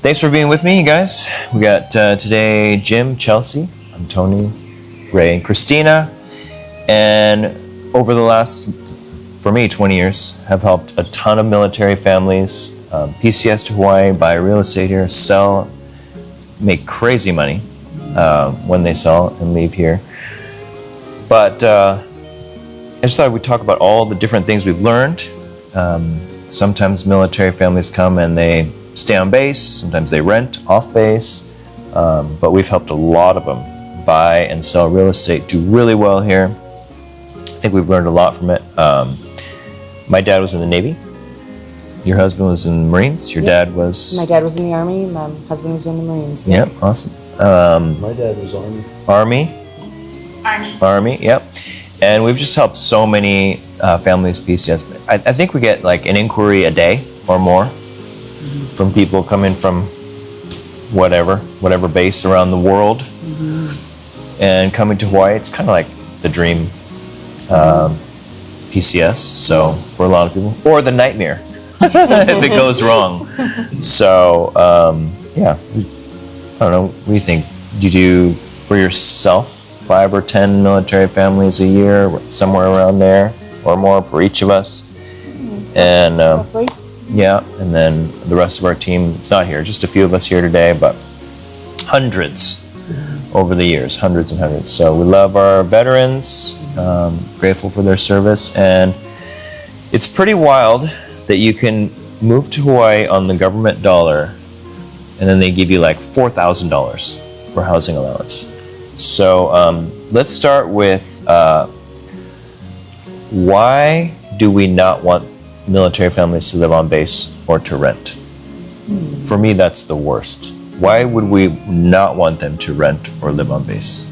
Thanks for being with me, you guys. We got today Jim, Chelsea, I'm Tony, Ray, and Christina. And over the last, for me, 20 years, have helped a ton of military families, PCS to Hawaii, buy real estate here, sell, make crazy money when they sell and leave here. But I just thought we'd talk about all the different things we've learned. Sometimes military families come and they stay on base, sometimes they rent off base, but we've helped a lot of them buy and sell real estate, do really well here. I think we've learned a lot from it. My dad was in the Navy. Your husband was in the Marines. Your dad was? My dad was in the Army. My husband was in the Marines. Yep, awesome. My dad was Army, yep. And we've just helped so many families PCS. I think we get like an inquiry a day or more from people coming from whatever base around the world and coming to Hawaii. It's kind of like the dream PCS, so for a lot of people, or the nightmare if it goes wrong. So yeah, I don't know, what do you think? Do you do for yourself 5 or 10 military families a year, somewhere around there, or more for each of us? And yeah, and then the rest of our team, it's not here, just a few of us here today, but hundreds over the years, hundreds and hundreds. So we love our veterans, grateful for their service, and it's pretty wild that you can move to Hawaii on the government dollar, and then they give you like $4,000 for housing allowance. So let's start with why do we not want military families to live on base or to rent? For me, that's the worst. Why would we not want them to rent or live on base?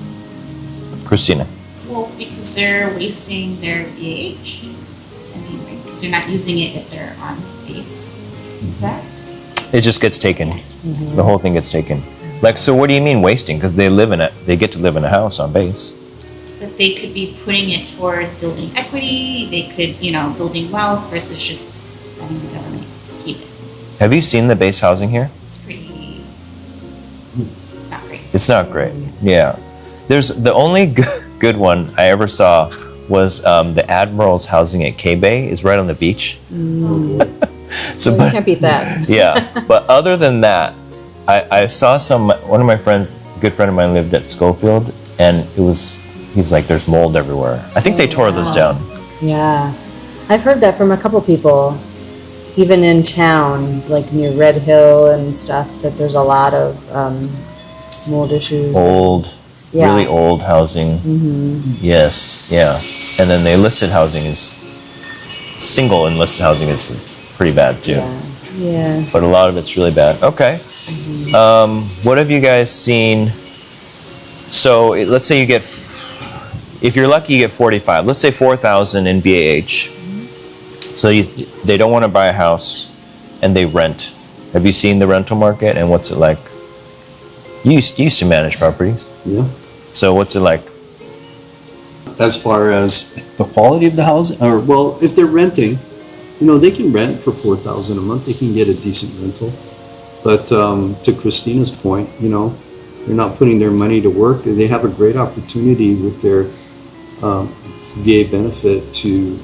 Christina. Well, because they're wasting their VAH. I mean, because they're not using it if they're on base. Correct? It just gets taken. The whole thing gets taken. Like, so what do you mean wasting? Because they get to live in a house on base. But they could be putting it towards building equity. They could, building wealth versus just letting the government keep it. Have you seen the base housing here? It's not great. It's not great. Yeah. There's the only good one I ever saw was the Admiral's housing at K-Bay is right on the beach. So you can't beat that. Yeah. But other than that, I saw one of my friends, a good friend of mine, lived at Schofield, and he's like, there's mold everywhere. I think they tore those down. Yeah. I've heard that from a couple people, even in town, like near Red Hill and stuff, that there's a lot of mold issues. Really old housing. Yes, yeah. And then the enlisted housing single enlisted housing is pretty bad too. Yeah. But a lot of it's really bad. Okay. What have you guys seen? So let's say if you're lucky, you get 45. Let's say 4,000 in BAH. So they don't want to buy a house and they rent. Have you seen the rental market and what's it like? You used to manage properties. Yeah. So what's it like? As far as the quality of the housing, well, if they're renting, they can rent for $4,000 a month. They can get a decent rental. But to Christina's point, they're not putting their money to work. They have a great opportunity with their VA benefit to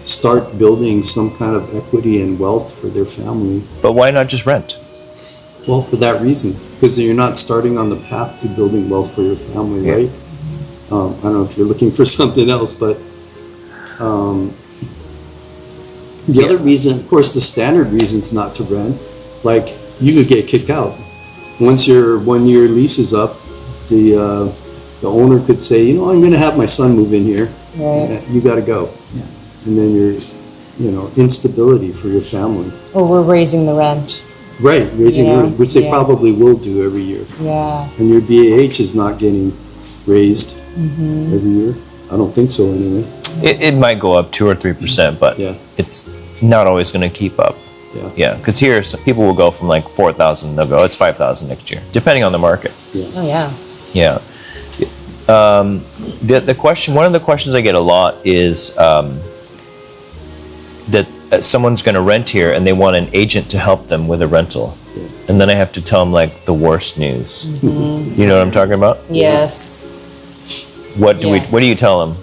start building some kind of equity and wealth for their family. But why not just rent? Well, for that reason, because you're not starting on the path to building wealth for your family, right? I don't know if you're looking for something else, but the other reason, of course, the standard reasons not to rent, like you could get kicked out. Once your 1 year lease is up, the owner could say, I'm going to have my son move in here. Right. You got to go. Yeah. And then you're, instability for your family. Or we're raising the rent. Right, raising rent, which they probably will do every year. Yeah. And your BAH is not getting raised every year. I don't think so anyway. It might go up 2 or 3%, but it's not always going to keep up. Yeah, because here some people will go from like 4,000, they'll go, it's 5,000 next year, depending on the market. Yeah. Oh yeah. Yeah. The question, one of the questions I get a lot is that someone's going to rent here and they want an agent to help them with a rental. And then I have to tell them like the worst news. You know what I'm talking about? Yes. What do Yeah. what do you tell them?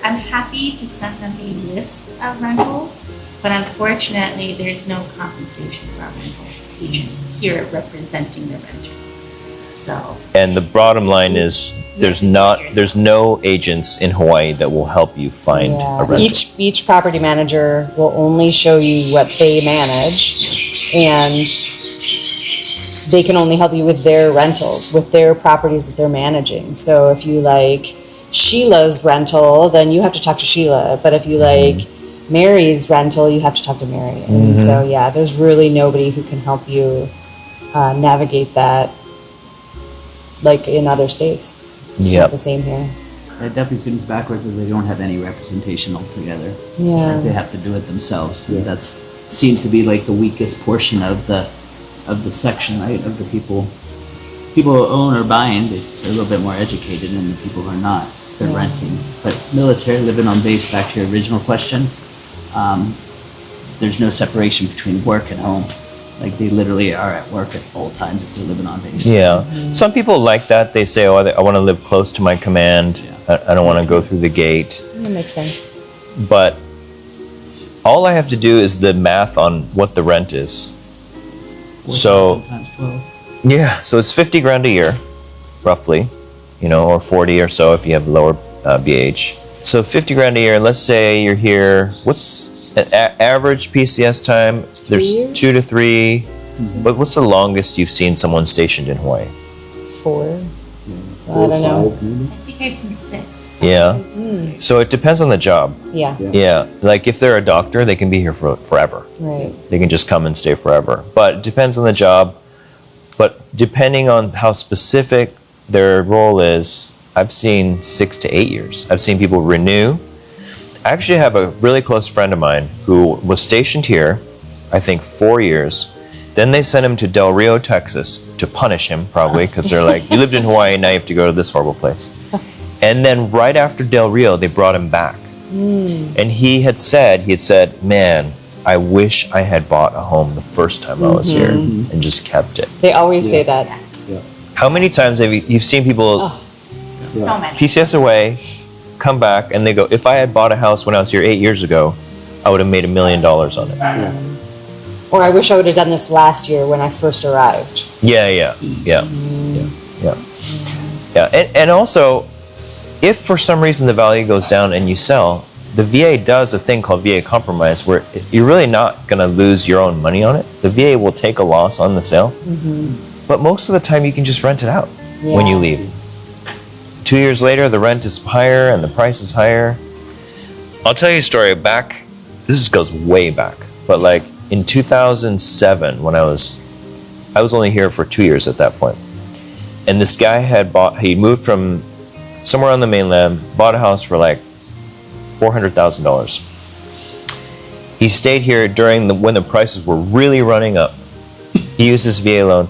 I'm happy to send them a list of rentals, but unfortunately, there's no compensation for our rental agent here representing the renter. So, And the bottom line is there's no agents in Hawaii that will help you find a rental. Each property manager will only show you what they manage, and they can only help you with their rentals, with their properties that they're managing. So if you like Sheila's rental, then you have to talk to Sheila. But if you like Mary's rental, you have to talk to Mary. And so, yeah, there's really nobody who can help you navigate that like in other states. It's not the same here. It definitely seems backwards that they don't have any representation altogether. Yeah. They have to do it themselves. Yeah. That seems to be like the weakest portion of the section, right? Of the people who own or buying, they're a little bit more educated than the people who are not. They're renting. But military, living on base, back to your original question, there's no separation between work and home. Like they literally are at work at all times if they're living on base. Yeah. Some people like that. They say, oh, I want to live close to my command. Yeah. I don't want to go through the gate. That makes sense. But all I have to do is the math on what the rent is. 4,000 times 12. Yeah, so it's 50 grand a year, roughly, or 40 or so if you have lower BH. So 50 grand a year, let's say you're here, what's an average PCS time? There's 3 years? 2 to 3. But what's the longest you've seen someone stationed in Hawaii? 4. I 4 or don't know. 5 maybe. I think I've seen 6. Yeah. So it depends on the job. Yeah. Yeah, like if they're a doctor, they can be here for forever. Right. They can just come and stay forever. But it depends on the job. But depending on how specific their role is, I've seen 6 to 8 years. I've seen people renew. I actually have a really close friend of mine who was stationed here, I think 4 years. Then they sent him to Del Rio, Texas to punish him, probably, because they're like, you lived in Hawaii, now you have to go to this horrible place. And then right after Del Rio, they brought him back. And he had said, man, I wish I had bought a home the first time I was here and just kept it. They always say that. Yeah. How many times have you've seen people So many. PCS away, come back, and they go, if I had bought a house when I was here 8 years ago, I would have made $1 million on it. Or I wish I would have done this last year when I first arrived. Yeah. And also, if for some reason the value goes down and you sell, the VA does a thing called VA compromise where you're really not going to lose your own money on it. The VA will take a loss on the sale, but most of the time you can just rent it out when you leave. 2 years later, the rent is higher and the price is higher. I'll tell you a story back, this goes way back, but like in 2007 when I was only here for 2 years at that point. And this guy he moved from somewhere on the mainland, bought a house for like $400,000. He stayed here when the prices were really running up. He used his VA loan.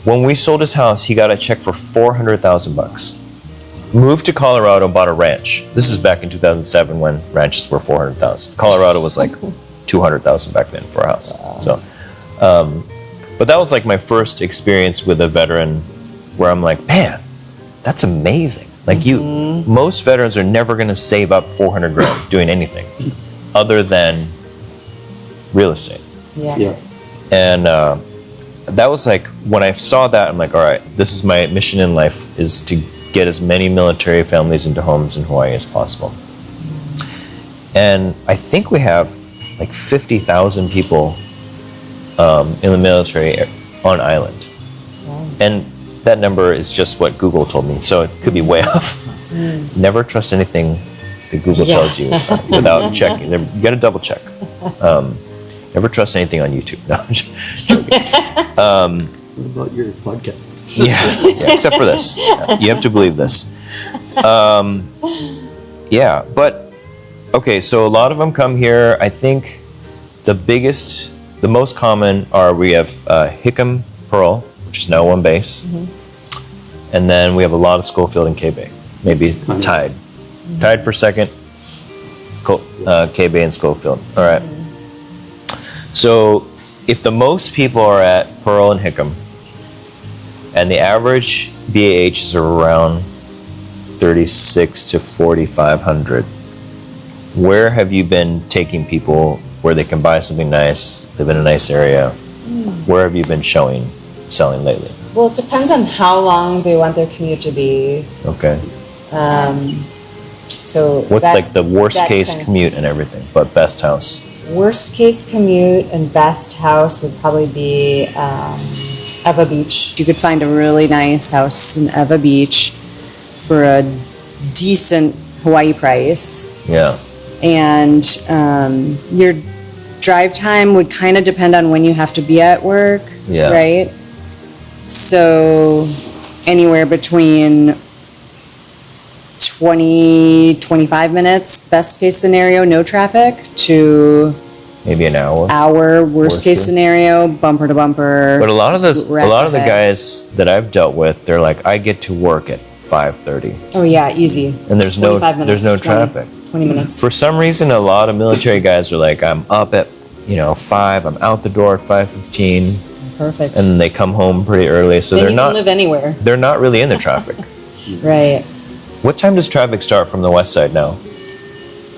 When we sold his house, he got a check for $400,000. Moved to Colorado, bought a ranch. This is back in 2007 when ranches were $400,000. Colorado was like $200,000 back then for a house. So, but that was like my first experience with a veteran where I'm like, man, that's amazing. Like most veterans are never going to save up 400 grand doing anything other than real estate. Yeah. And that was like, when I saw that, I'm like, all right, this is my mission in life, is to get as many military families into homes in Hawaii as possible. And I think we have like 50,000 people in the military on island. And that number is just what Google told me, so it could be way off. Never trust anything that Google tells you without checking. You got to double check. Never trust anything on YouTube. No, I'm just joking. What about your podcast? Yeah, except for this. You have to believe this. Yeah, but okay, so a lot of them come here. I think the most common are, we have Hickam Pearl, which is now one base. And then we have a lot of Schofield and K-Bay, maybe tied. Tied for second, K-Bay and Schofield. All right. So if the most people are at Pearl and Hickam, and the average BAH is around 36 to 4,500, where have you been taking people where they can buy something nice, live in a nice area? Where have you been selling lately? Well, it depends on how long they want their commute to be. Okay. So What's that- like the worst that case kind of- commute and everything, but best house? Worst case commute and best house would probably be Eva Beach. You could find a really nice house in Eva Beach for a decent Hawaii price. Yeah. And your drive time would kind of depend on when you have to be at work, Yeah. right? So anywhere between 20, 25 minutes, best case scenario, no traffic, to Maybe an hour. worst case case. scenario, bumper to bumper. But a lot of the Rapid. guys that I've dealt with, they're like, I get to work at 5:30, Oh yeah, easy. and there's no 25 minutes, 20 traffic. 20 minutes. For some reason, a lot of military guys are like, I'm up at 5, I'm out the door at 5:15, Perfect. and they come home pretty early, so Then they're you not can live anywhere. they're not really in the traffic. Right. What time does traffic start from the west side now?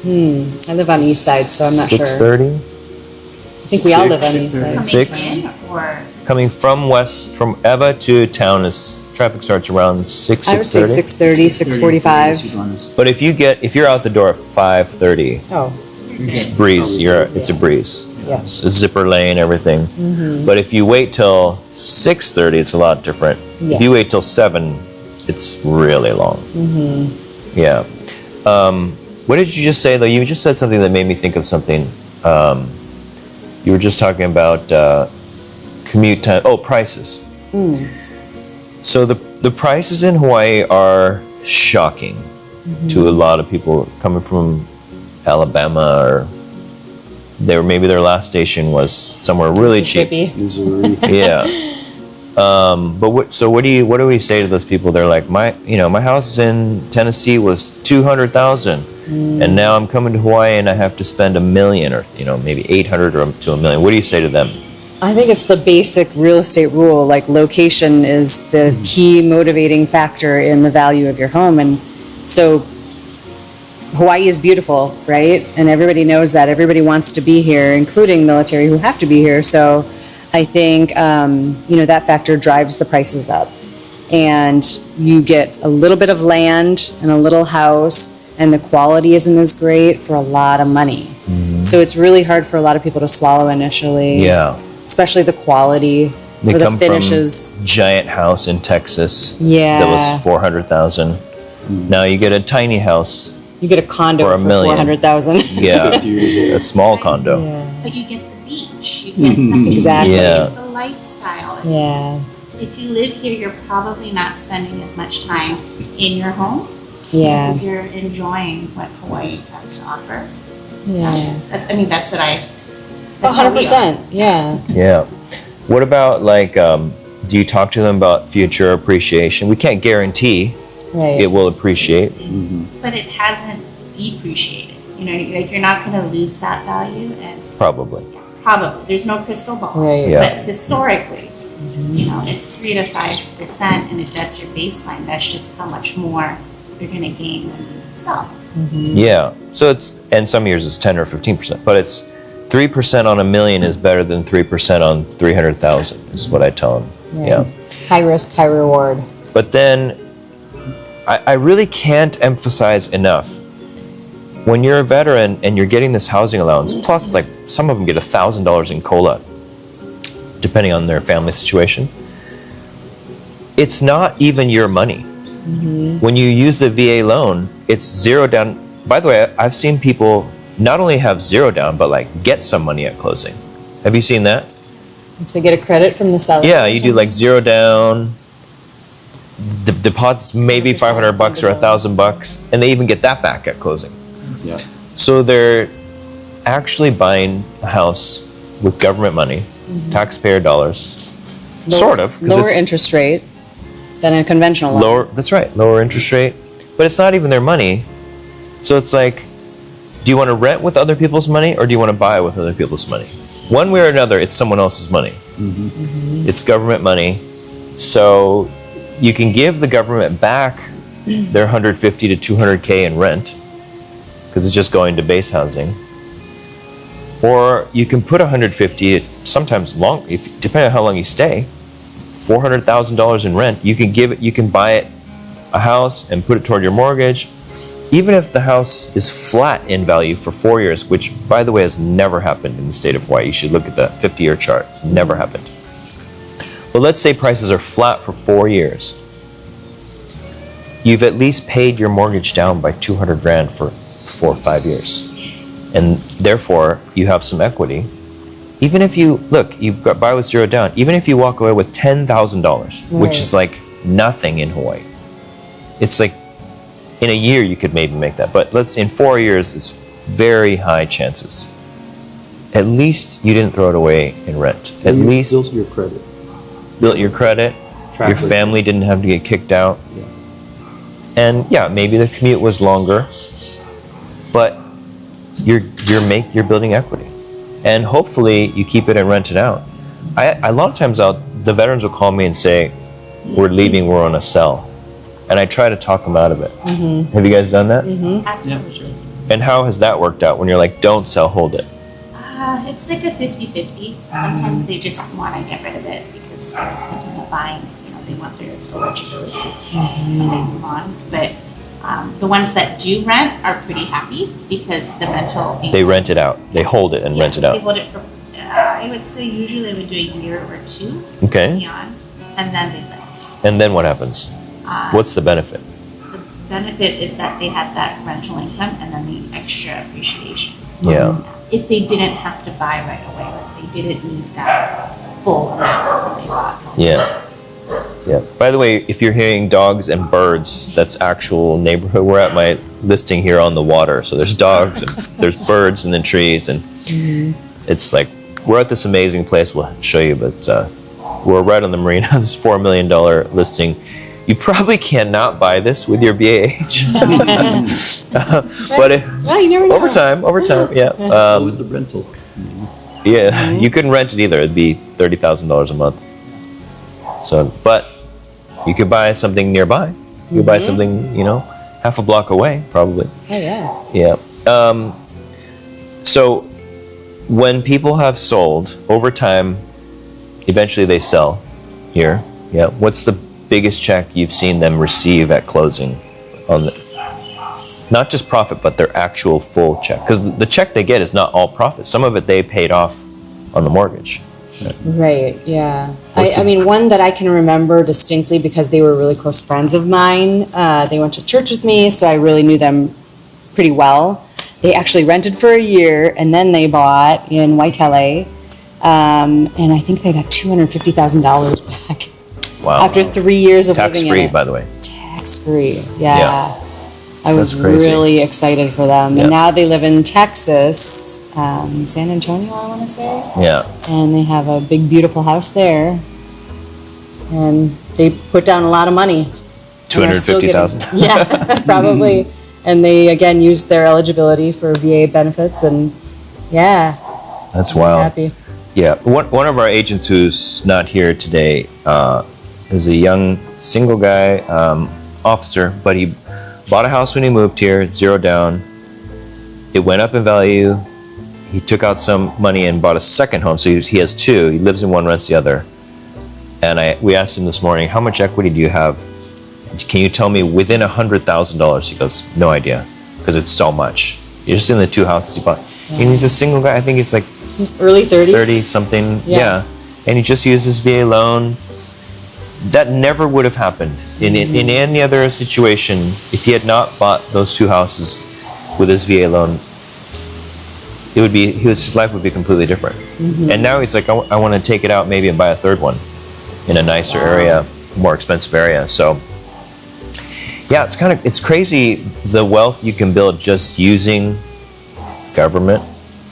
I live on the east side, so I'm not sure. 6:30. I think we all live on the east side. Coming Six. in or Coming from Eva to town is traffic starts around 6, I would say 6:30. 6:30, 6:45. But if you're out the door at 5:30, Oh, breeze. It's a breeze. yeah. It's a zipper lane, everything. But if you wait till 6:30, it's a lot different. Yeah. If you wait till 7, it's really long. Yeah. What did you just say though? You just said something that made me think of something. You were just talking about commute time. Oh, prices. So the prices in Hawaii are shocking to a lot of people coming from Alabama, or maybe their last station was somewhere really cheap. Mississippi. Missouri. Yeah. But what do we say to those people? They're like, my house in Tennessee was 200,000, and now I'm coming to Hawaii and I have to spend $1 million, or maybe 800 or to $1 million. What do you say to them? I think it's the basic real estate rule. Like, location is the key motivating factor in the value of your home. And so Hawaii is beautiful, right? And everybody knows that. Everybody wants to be here, including military who have to be here. So I think, that factor drives the prices up. And you get a little bit of land and a little house, and the quality isn't as great for a lot of money. So it's really hard for a lot of people to swallow initially. Yeah. Especially the quality They or the come finishes. from giant house in Texas. Yeah. That was 400,000. Now you get a tiny house. You get a condo For for, $1 million. 400,000. Yeah. 50 years old. A small condo. but you get the beach, you get the, Exactly. Yeah. the lifestyle. Yeah. If you live here, you're probably not spending as much time in your home Yeah. because you're enjoying what Hawaii has to offer. Yeah. That's what I. that's how we are. 100%. Yeah. Yeah. What about do you talk to them about future appreciation? We can't guarantee Right. it will appreciate. But it hasn't depreciated. You're not going to lose that value, and Probably. probably there's no crystal ball. Right. Yeah. But historically, it's 3 to 5%, and if that's your baseline, that's just how much more you're going to gain when you sell. Yeah. So and some years it's 10 or 15%, but it's 3% on $1 million is better than 3% on 300,000 is what I tell them. Right. Yeah. High risk, high reward. But then I really can't emphasize enough, when you're a veteran and you're getting this housing allowance, plus like some of them get $1,000 in COLA, depending on their family situation, it's not even your money. When you use the VA loan, it's zero down. By the way, I've seen people not only have zero down, but get some money at closing. Have you seen that? If they get a credit from the seller. Yeah, you do zero down. The deposit's maybe 100% $500 or $1,000, and they even get that back at closing. Yeah. So they're actually buying a house with government money, taxpayer dollars, sort of. 'cause Lower it's interest rate than a conventional loan. lower. That's right, lower interest rate, but it's not even their money. So it's like, do you want to rent with other people's money, or do you want to buy with other people's money? one way or another, it's someone else's money. It's government money. So you can give the government back their 150 to 200K in rent, because it's just going to base housing. Or you can put 150, sometimes long, depending on how long you stay, $400,000 in rent. You can give it, you can buy it a house and put it toward your mortgage. Even if the house is flat in value for 4 years, which by the way has never happened in the state of Hawaii. You should look at the 50-year chart. It's never happened. But let's say prices are flat for 4 years. You've at least paid your mortgage down by 200 grand for 4 or 5 years. And therefore, you have some equity. Even if you, look, you buy with zero down, even if you walk away with $10,000, which is like nothing in Hawaii. It's like, in a year you could maybe make that. But in 4 years, it's very high chances. At least you didn't throw it away in rent. At least built your credit. Built your credit. Your family didn't have to get kicked out. Yeah. And yeah, maybe the commute was longer, but you're building equity, and hopefully you keep it and rent it out. A lot of times the veterans will call me and say, "We're leaving. We're on a sell," and I try to talk them out of it. Have you guys done that? Absolutely. And how has that worked out when you're like, "Don't sell, hold it"? It's like a 50-50. Sometimes they just want to get rid of it because they're thinking of buying. They want their eligibility and they move on. But the ones that do rent are pretty happy because the rental income, They rent it out. They hold it and rent it They out. hold it for, I would say usually they would do a year or two Okay. beyond, and then they lease. And then what happens? What's the benefit? The benefit is that they had that rental income and then the extra appreciation. Yeah. If they didn't have to buy right away, like they didn't need that full amount when they bought homes. Yeah. Yeah. By the way, if you're hearing dogs and birds, that's actual neighborhood. We're at my listing here on the water. So there's dogs and there's birds and then trees. And it's like, we're at this amazing place. We'll show you, but we're right on the marina. This $4 million listing. You probably cannot buy this with your BAH. But You never know. over time, yeah. With the rental. Yeah, you couldn't rent it either. It'd be $30,000 a month. So, but you could buy something nearby. You could buy something, half a block away, probably. Oh, yeah. Yeah. So, when people have sold over time, eventually they sell here. Yeah. What's the biggest check you've seen them receive at closing on not just profit, but their actual full check? Because the check they get is not all profit. Some of it they paid off on the mortgage. Right, yeah. I mean, one that I can remember distinctly because they were really close friends of mine. They went to church with me, so I really knew them pretty well. They actually rented for a year, and then they bought in Waikele. And I think they got $250,000 back Wow. after 3 years of living in Tax-free, it. by the way. Tax-free, yeah. I was That's crazy. really excited for them. Yeah. And now they live in Texas, San Antonio, I want to say. Yeah. And they have a big, beautiful house there. And they put down a lot of money. And are still getting- $250,000. Yeah, probably. And they, again, used their eligibility for VA benefits. And yeah, That's I'm wild. happy. Yeah, one of our agents who's not here today is a young single guy, officer, but he bought a house when he moved here, zero down. It went up in value. He took out some money and bought a second home. So he has two. He lives in one, rents the other. And we asked him this morning, how much equity do you have? Can you tell me within $100,000? He goes, no idea, because it's so much. You're just in the two houses he bought. And he's a single guy. I think he's like He's early 30s. 30 something, Yeah. and he just used his VA loan. That never would have happened in any other situation if he had not bought those two houses with his VA loan. It would be his life would be completely different. And now he's like, I want to take it out maybe and buy a third one in a nicer area, more expensive area. So yeah, it's crazy the wealth you can build just using government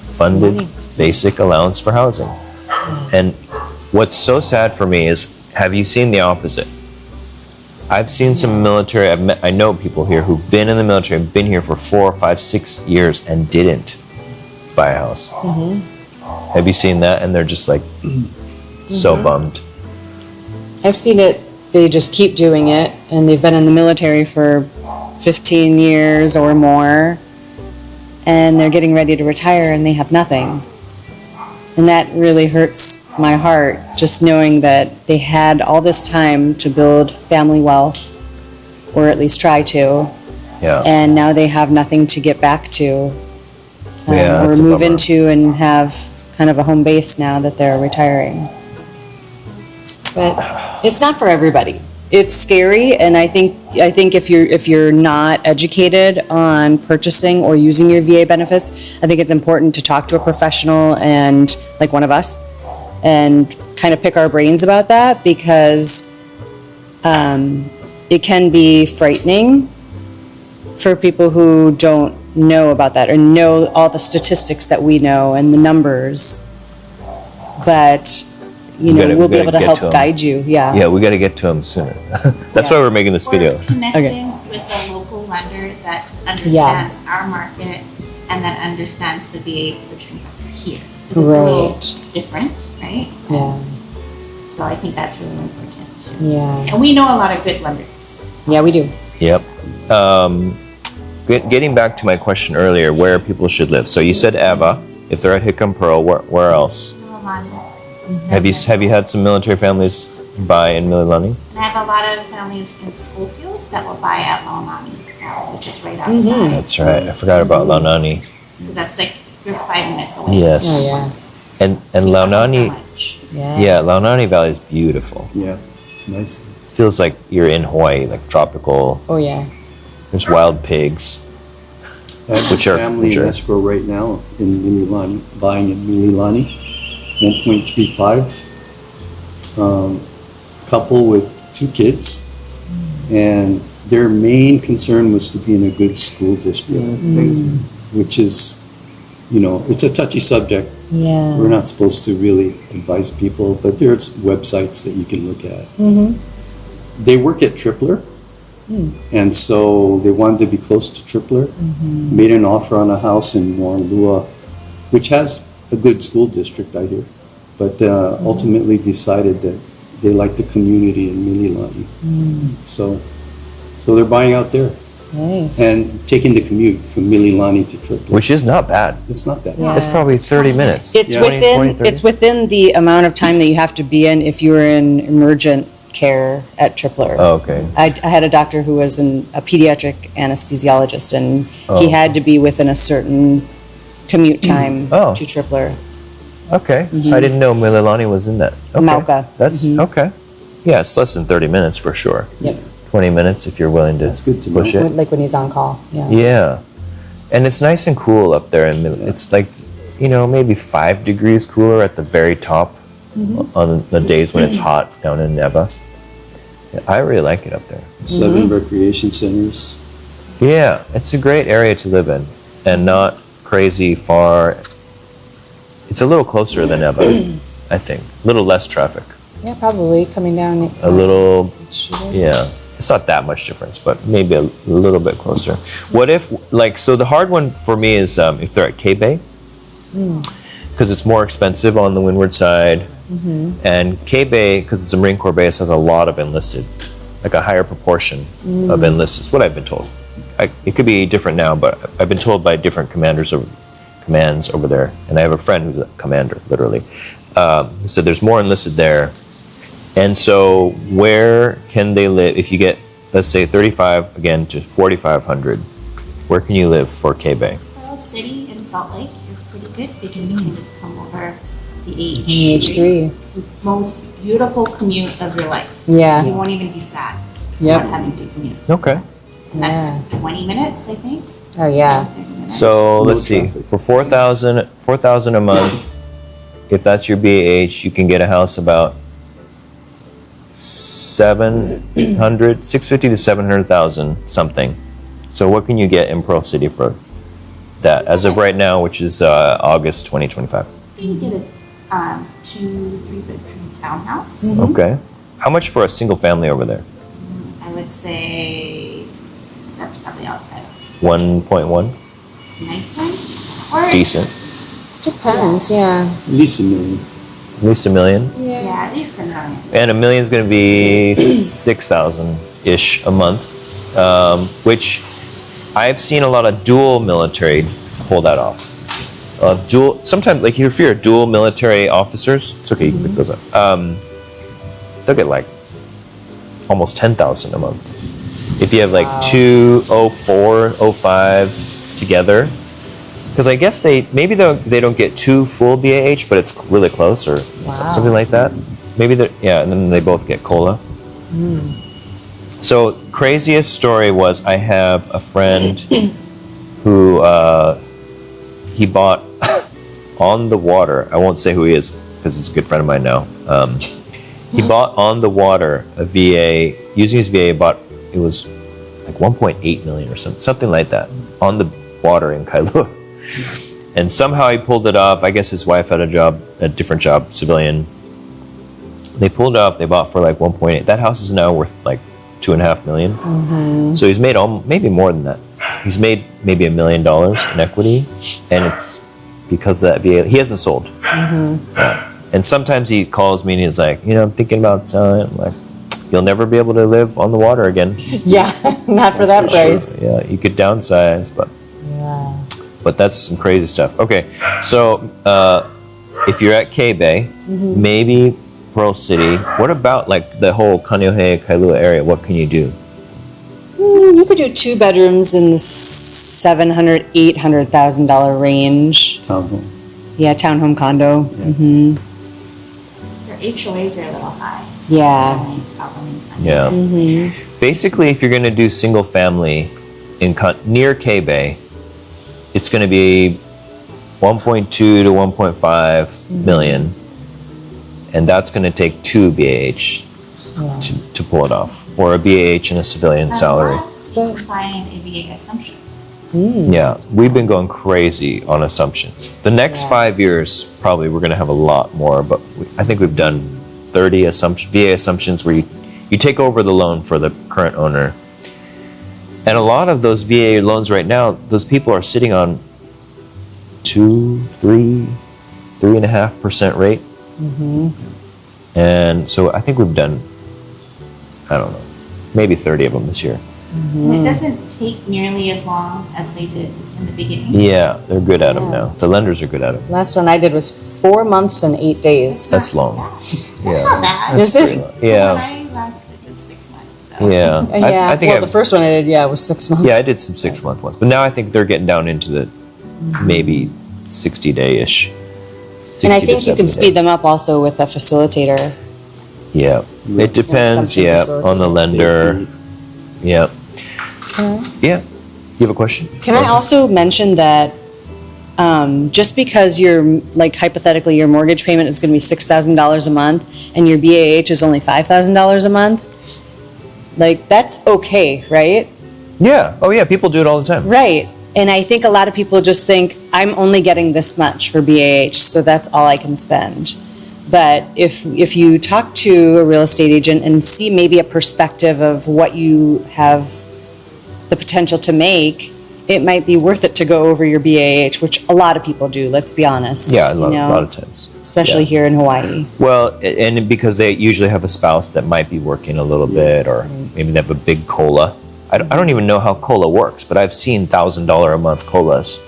funded basic allowance for housing. And what's so sad for me is, have you seen the opposite? I've seen some military, I know people here who've been in the military, been here for 4, 5, 6 years and didn't buy a house. Have you seen that? And they're just like so bummed. I've seen it, they just keep doing it, and they've been in the military for 15 years or more, and they're getting ready to retire and they have nothing. And that really hurts my heart, just knowing that they had all this time to build family wealth, or at least try to, Yeah. and now they have nothing to get back to. Yeah, or that's a move bummer. into and have kind of a home base now that they're retiring. But it's not for everybody. It's scary, and I think if you're not educated on purchasing or using your VA benefits, I think it's important to talk to a professional and like one of us, and kind of pick our brains about that, because it can be frightening for people who don't know about that or know all the statistics that we know and the numbers. But We gotta- we'll we be able to gotta get help to 'em. guide you. Yeah, we got to get to them sooner. That's Yeah. why we're making this video. Or connecting with a local lender that understands our market and that understands the VA purchasing process here. 'Cause it's a little Right. different, right? Yeah. So I think that's really important too. Yeah. And we know a lot of good lenders. Yeah, we do. Yep. Getting back to my question earlier, where people should live. So you said Eva. If they're at Hickam Pearl, where else? Mililani. Have you had some military families buy in Mililani? And I have a lot of families in Schofield that will buy at Laumani, which is right outside. That's right. I forgot about Launani. Because that's like, you're 5 minutes away. Yes. Oh, yeah. And Launani, Yeah. yeah, Launani Valley is beautiful. Yeah, it's nice. Feels like you're in Hawaii, like tropical. Oh, yeah. There's wild pigs. I have Which a are- family which in are- escrow right now in Mililani, buying in Mililani, 1.35. Couple with 2 kids, and their main concern was to be in a good school district, which is, it's a touchy subject. Yeah. We're not supposed to really advise people, but there's websites that you can look at. They work at Tripler, and so they wanted to be close to Tripler. Made an offer on a house in Moanalua, which has a good school district, I hear, but ultimately decided that they like the community in Mililani. So they're buying out there Nice. and taking the commute from Mililani to Tripler. Which is not bad. It's not that Yeah. bad. It's probably 30 minutes. It's 20, 30. it's within the amount of time that you have to be in if you're in emergent care at Tripler. Oh, okay. I had a doctor who was a pediatric anesthesiologist, and he Oh. had to be within a certain commute time Oh. to Tripler. Okay. I didn't know Mililani was in that. Okay. Mauka. That's okay. Yeah, it's less than 30 minutes for sure. Yep. 20 minutes if you're willing to That's good to push know. it. Like when he's on call. Yeah. Yeah. And it's nice and cool up there. And it's like, maybe 5 degrees cooler at the very top on the days when it's hot down in Neva. Yeah, I really like it up there. 7 recreation centers. Yeah, it's a great area to live in and not crazy far. It's a little closer than Neva, I think. A little less traffic. Yeah, probably coming down. A little, yeah. It's not that much difference, but maybe a little bit closer. What if, so the hard one for me is if they're at K-Bay, because it's more expensive on the windward side. And K-Bay, because it's a Marine Corps base, has a lot of enlisted, like a higher proportion of enlisted. It's what I've been told. It could be different now, but I've been told by different commands over there. And I have a friend who's a commander, literally. He said there's more enlisted there. And so where can they live if you get, let's say, 35 again to 4,500? Where can you live for K-Bay? Pearl City in Salt Lake is pretty good because you can just come over the H3. Most beautiful commute of your life. Yeah. You won't even be sad Yep. not having to commute. Okay. And that's 20 minutes, I think. Oh, yeah. 30 minutes. So No let's see, traffic. for 4,000 a month, if that's your BAH, you can get a house about 650 to 700,000 something. So what can you get in Pearl City for that as of right now, which is August 2025? You can get a 2-3 bedroom townhouse. Okay. How much for a single family over there? I would say that's probably outside of 1.1? nice one. Or Decent. Depends, yeah. At least $1 million. At least $1 million. Yeah, at least $1 million. And $1 million is going to be 6,000 ish a month, which I've seen a lot of dual military pull that off. Sometimes, like if you're dual military officers, it's okay, you can pick those up. They'll get like almost 10,000 a month. If you have like 2 04, 05 together, because I guess they don't get 2 full BAH, but it's really close or something like that. Maybe and then they both get COLA. So craziest story was I have a friend who he bought on the water. I won't say who he is because he's a good friend of mine now. He bought on the water a VA using his VA. It was like 1.8 million or something like that on the water in Kailua. And somehow he pulled it off. I guess his wife had a different job, civilian. They pulled it off. They bought for like 1.8. That house is now worth like 2.5 million. So he's made maybe more than that. He's made maybe $1 million in equity, and it's because of that VA. He hasn't sold. And sometimes he calls me and he's like, I'm thinking about selling. I'm like, you'll never be able to live on the water again. Yeah, not for that price. Sure. Yeah, you could downsize, but that's some crazy stuff. Okay, so if you're at K-Bay, maybe Pearl City, what about like the whole Kaneohe, Kailua area? What can you do? You could do 2 bedrooms in the $700,000, $800,000 range. Townhome. Yeah, townhome condo. Yeah. Their HOAs are a little high. Yeah. Yeah. Basically, if you're going to do single family near K-Bay, it's going to be 1.2 to 1.5 million, and that's going to take 2 BAH to pull it off, or a BAH and a civilian salary. Unless you find a VA assumption. Yeah, we've been going crazy on assumptions. The next 5 years, probably we're going to have a lot more, but I think we've done 30 VA assumptions where you take over the loan for the current owner. And a lot of those VA loans right now, those people are sitting on 3.5% rate. And so I think we've done, I don't know, maybe 30 of them this year. And it doesn't take nearly as long as they did in the beginning. Yeah, they're good at them now. The lenders are good at it. Last one I did was 4 months and 8 days. That's long. That's Yeah. not bad. Is it? Yeah. When I last did was 6 months. So. Yeah. I think the first one I did, was 6 months. I did some 6-month ones, but now I think they're getting down into the maybe 60-day-ish. And I think you can speed them up also with a facilitator. Yeah, it depends. Assumption Yeah, facilitator. on the lender. Yeah. Yeah. You have a question? Can I also mention that just because hypothetically your mortgage payment is going to be $6,000 a month and your BAH is only $5,000 a month, that's okay, right? Yeah. Oh yeah, people do it all the time. Right. And I think a lot of people just think, I'm only getting this much for BAH, so that's all I can spend. But if you talk to a real estate agent and see maybe a perspective of what you have the potential to make, it might be worth it to go over your BAH, which a lot of people do, let's be honest. Yeah, a lot of times. Especially here in Hawaii. Well, and because they usually have a spouse that might be working a little bit, or maybe they have a big COLA. I don't even know how COLA works, but I've seen $1,000 a month COLAs,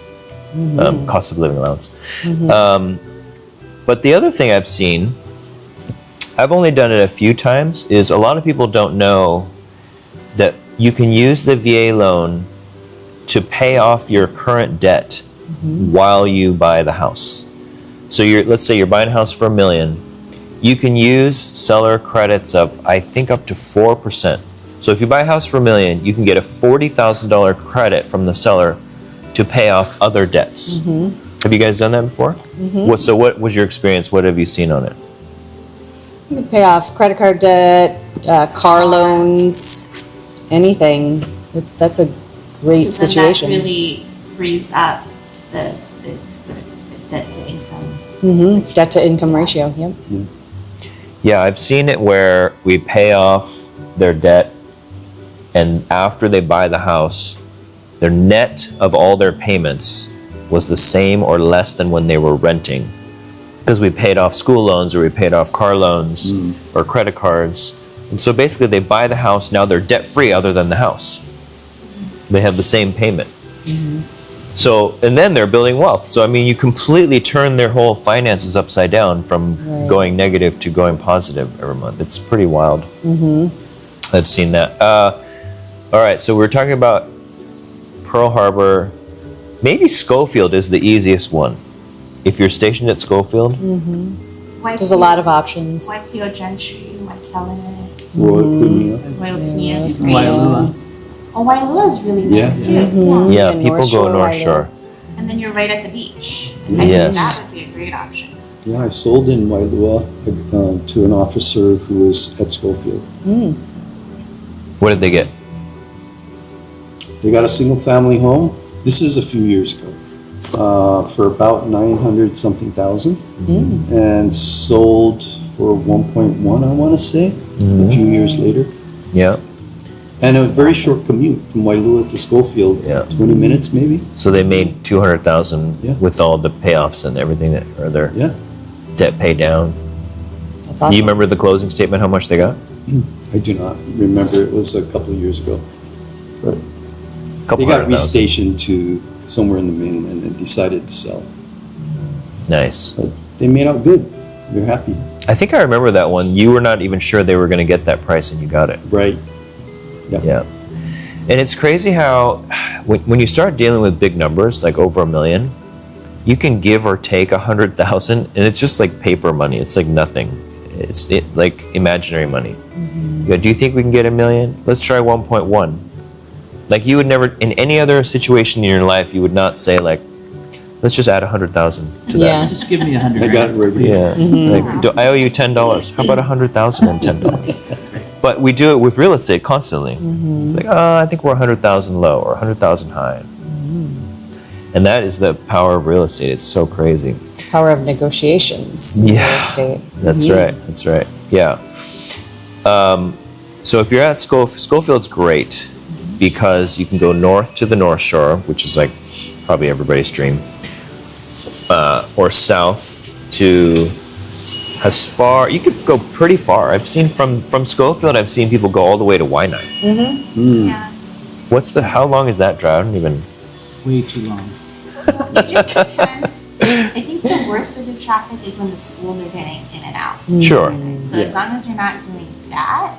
cost of living allowance. But the other thing I've seen, I've only done it a few times, is a lot of people don't know that you can use the VA loan to pay off your current debt while you buy the house. So let's say you're buying a house for $1 million. You can use seller credits of, I think, up to 4%. So if you buy a house for $1 million, you can get a $40,000 credit from the seller to pay off other debts. Have you guys done that before? What was your experience? What have you seen on it? You can pay off credit card debt, car loans, anything. That's a great Because then situation. that really frees up the debt to income. Debt to income ratio, yep. Yeah, I've seen it where we pay off their debt, and after they buy the house, their net of all their payments was the same or less than when they were renting. Because we paid off school loans or we paid off car loans or credit cards. And so basically they buy the house, now they're debt free other than the house. They have the same payment. So, and then they're building wealth. So, I mean, you completely turn their whole finances upside down from going negative to going positive every month. It's pretty wild. I've seen that. All right, so we're talking about Pearl Harbor. Maybe Schofield is the easiest one. If you're stationed at Schofield. There's a lot of options. Waipio Gentry, Waikele, Royal Cuneo. Royal Cuneo is great. Wailua. Oh, Wailua is really nice too. Yeah, And people North go Shore, North Wailua. Shore. And then you're right at the beach. I Yes. think that would be a great option. Yeah, I sold in Wailua to an officer who was at Schofield. What did they get? They got a single family home. This is a few years ago. For about 900 something thousand, and sold for 1.1, I want to say, a few years later. Yeah. And a very short commute from Wailua to Schofield, Yeah. 20 minutes maybe. So they made 200,000 Yeah. with all the payoffs and everything that are their Yeah, debt paid down. That's Do awesome. you remember the closing statement? How much they got? I do not remember. It was a couple of years ago. But Couple they got hundred thousand. restationed to somewhere in the mainland and decided to sell. Nice. But they made out good. They're happy. I think I remember that one. You were not even sure they were going to get that price, and you got it. Right. Yeah. And it's crazy how when you start dealing with big numbers, like over $1 million, you can give or take 100,000, and it's just like paper money. It's like nothing. It's like imaginary money. You go, do you think we can get $1 million? Let's try 1.1. Like you would never, in any other situation in your life, you would not say like, let's just add 100,000 to that. Yeah. Just give me 100. I got it right. Yeah. Like, I owe you $10. How about 100,000 and $10? But we do it with real estate constantly. It's like, I think we're 100,000 low or 100,000 high. And that is the power of real estate. It's so crazy. Power of negotiations in real estate. That's right. That's right. Yeah. So if you're at Schofield's great because you can go north to the North Shore, which is like probably everybody's dream, or south to as far. You could go pretty far. I've seen from Schofield. I've seen people go all the way to Waianae. Yeah. How long is that drive? I don't even. Way too long. It just depends. I think the worst of the traffic is when the schools are getting in and out. Sure. So as long as you're not doing that,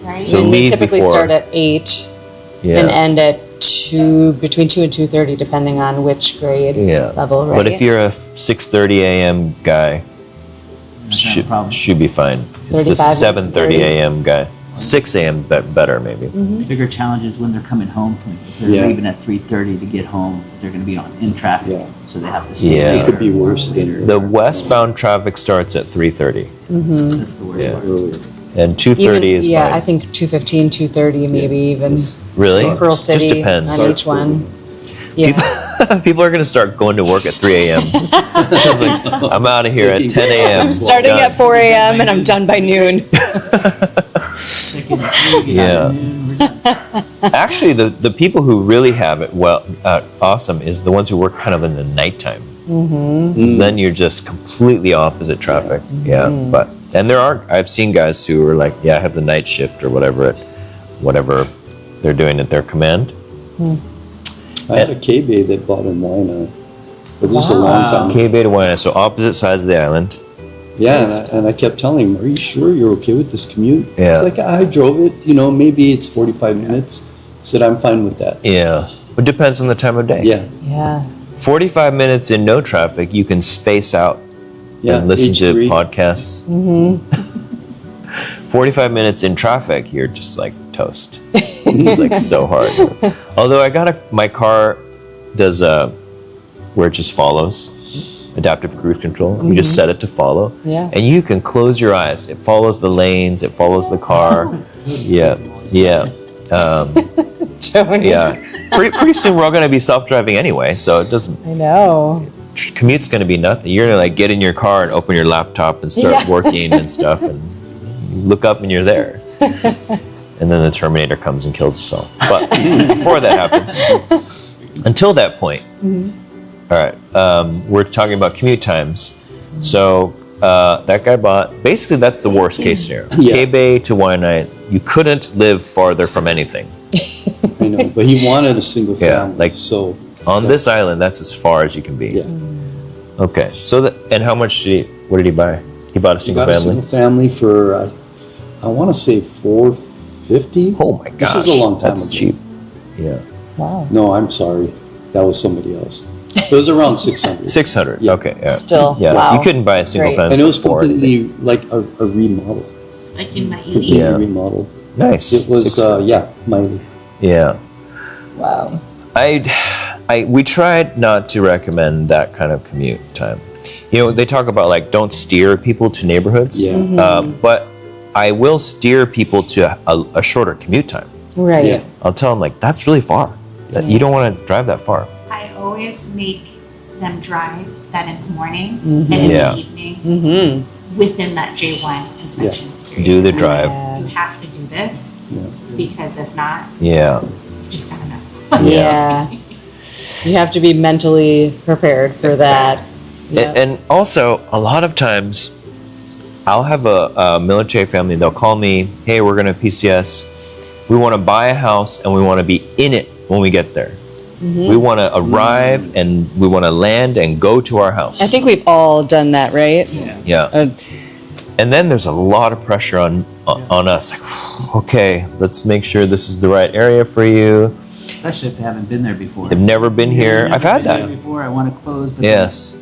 right? So And we leave typically before- start at 8 Yeah. and end at between 2 and 2:30, depending on which grade level, right? But if you're a 6:30 a.m. guy, That's not a problem. should be fine. It's the 35 minutes, 7:30 30. a.m. guy. 6 a.m. better maybe. The bigger challenge is when they're coming home from, if they're Yeah. leaving at 3:30 to get home, they're gonna be in traffic. Yeah. So they have to stay Yeah. later. It could be worse than The westbound traffic starts at 3:30, That's the worst Yeah. part. earlier. and 2:30 is yeah, fine. I think 2:15, 2:30, maybe even. Really? Pearl Just City depends. on each one. Yeah. People are going to start going to work at 3 a.m. It's like, I'm out of here at 10 a.m. I'm starting Done. at 4 a.m. and I'm done by noon. Second, we get out of noon, we're done. Actually, the people who really have it awesome is the ones who work kind of in the nighttime. Then you're just completely opposite traffic. Yeah, and I've seen guys who are like, I have the night shift or whatever they're doing at their command. I had a K-Bay that bought in Waianae. But this is a long time ago. K-Bay to Waianae, so opposite sides of the island. Yeah, and I kept telling him, are you sure you're okay with this commute? Yeah. It's like, I drove it, maybe it's 45 minutes. I said, I'm fine with that. Yeah, it depends on the time of day. Yeah, Yeah. 45 minutes in no traffic, you can space out yeah. and listen to H3. podcasts. 45 minutes in traffic, you're just like toast. It's like so hard. Although my car does where it just follows, adaptive cruise control. You just set it to follow. Yeah. And you can close your eyes. It follows the lanes. It follows the car. Yeah. Tony. Yeah. Pretty soon we're all going to be self-driving anyway, so it doesn't. I know. Commute's going to be nothing. You're going to like get in your car and open your laptop and start working and stuff, and you look up and you're there. And then the Terminator comes and kills us all. But before that happens, Until that point. All right. We're talking about commute times. So that guy bought, basically that's the worst case scenario. Yeah. K-Bay to Waianae, you couldn't live farther from anything. I know, but he wanted a single Yeah, family, like, so. On this island, that's as far as you can be. Yeah. Okay. So, and how much what did he buy? He bought a He single got a family? single family for, I want to say $450. Oh my gosh. This is a long time That's ago. cheap. Yeah. Wow. No, I'm sorry. That was somebody else. It was around 600. 600. Yeah. Okay. Yeah. Still, Yeah. wow. You couldn't buy a single Great. family. And it was for completely like a remodel. Like in my Completely Yeah. remodeled. Nice. It was, 600. my, Yeah. Wow. We tried not to recommend that kind of commute time. You know, they talk about like don't steer people to neighborhoods. yeah. But I will steer people to a shorter commute time. Right. Yeah. I'll tell them like that's really far. That you don't want to drive that far. I always make them drive that in the morning and in Yeah. the evening Mm-hmm. within that J1 inspection period. Do the drive. You have to do this Yeah. because if not, Yeah. you just gotta know. Yeah. You have to be mentally prepared for that. Yep. And also, a lot of times, I'll have a military family. They'll call me, "Hey, we're going to PCS. We want to buy a house and we want to be in it when we get there. We want to arrive and we want to land and go to our house." I think we've all done that, right? Yeah. And then there's a lot of pressure on us. Like, okay, let's make sure this is the right area for you. Especially if they haven't been there before. They've never been here. Never I've had been there that. before. I want to close, but Yes.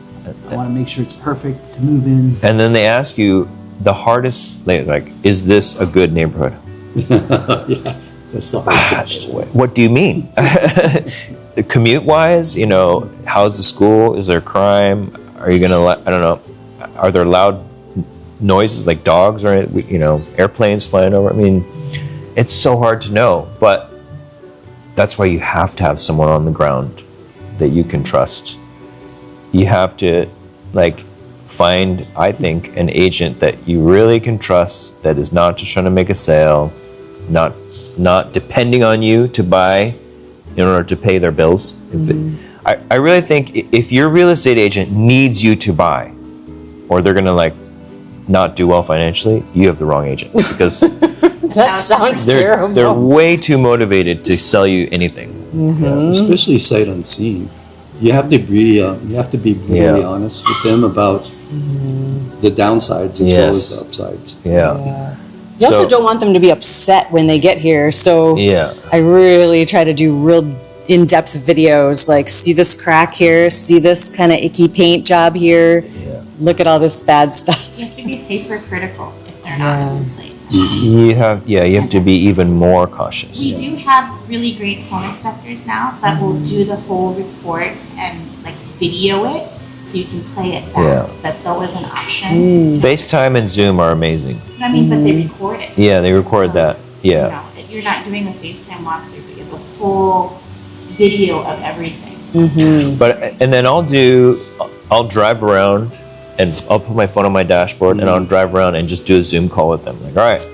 I want to make sure it's perfect to move in. And then they ask you the hardest, like, is this a good neighborhood? Yeah. That's the hard question. What do you mean? Commute wise, you know, how's the school? Is there crime? Are you gonna I don't know, are there loud noises like dogs or, you know, airplanes flying over? I mean, it's so hard to know, but that's why you have to have someone on the ground that you can trust. You have to like find, I think, an agent that you really can trust, that is not just trying to make a sale, not depending on you to buy in order to pay their bills. I really think if your real estate agent needs you to buy, or they're gonna like not do well financially, you have the wrong agent, because That sounds terrible. they're way too motivated to sell you anything. Especially sight unseen. You have to be brutally Yeah. honest with them about the downsides as well as the upsides. Yeah. You also So- don't want them to be upset when they get here, so Yeah. I really try to do real in-depth videos, like see this crack here, see this kind of icky paint job here, look at all this bad stuff. You have to be hypercritical if they're not in the site. You have to be even more cautious. We do have really great home inspectors now that will do the whole report and like video it so you can play it back. Yeah. That's always an option. FaceTime and Zoom are amazing. I mean, but they record it. Yeah, they record So, that. You Yeah. know, you're not doing a FaceTime walkthrough, but you have a full video of everything. But and then I'll drive around and I'll put my phone on my dashboard and I'll drive around and just do a Zoom call with them. Like, all right,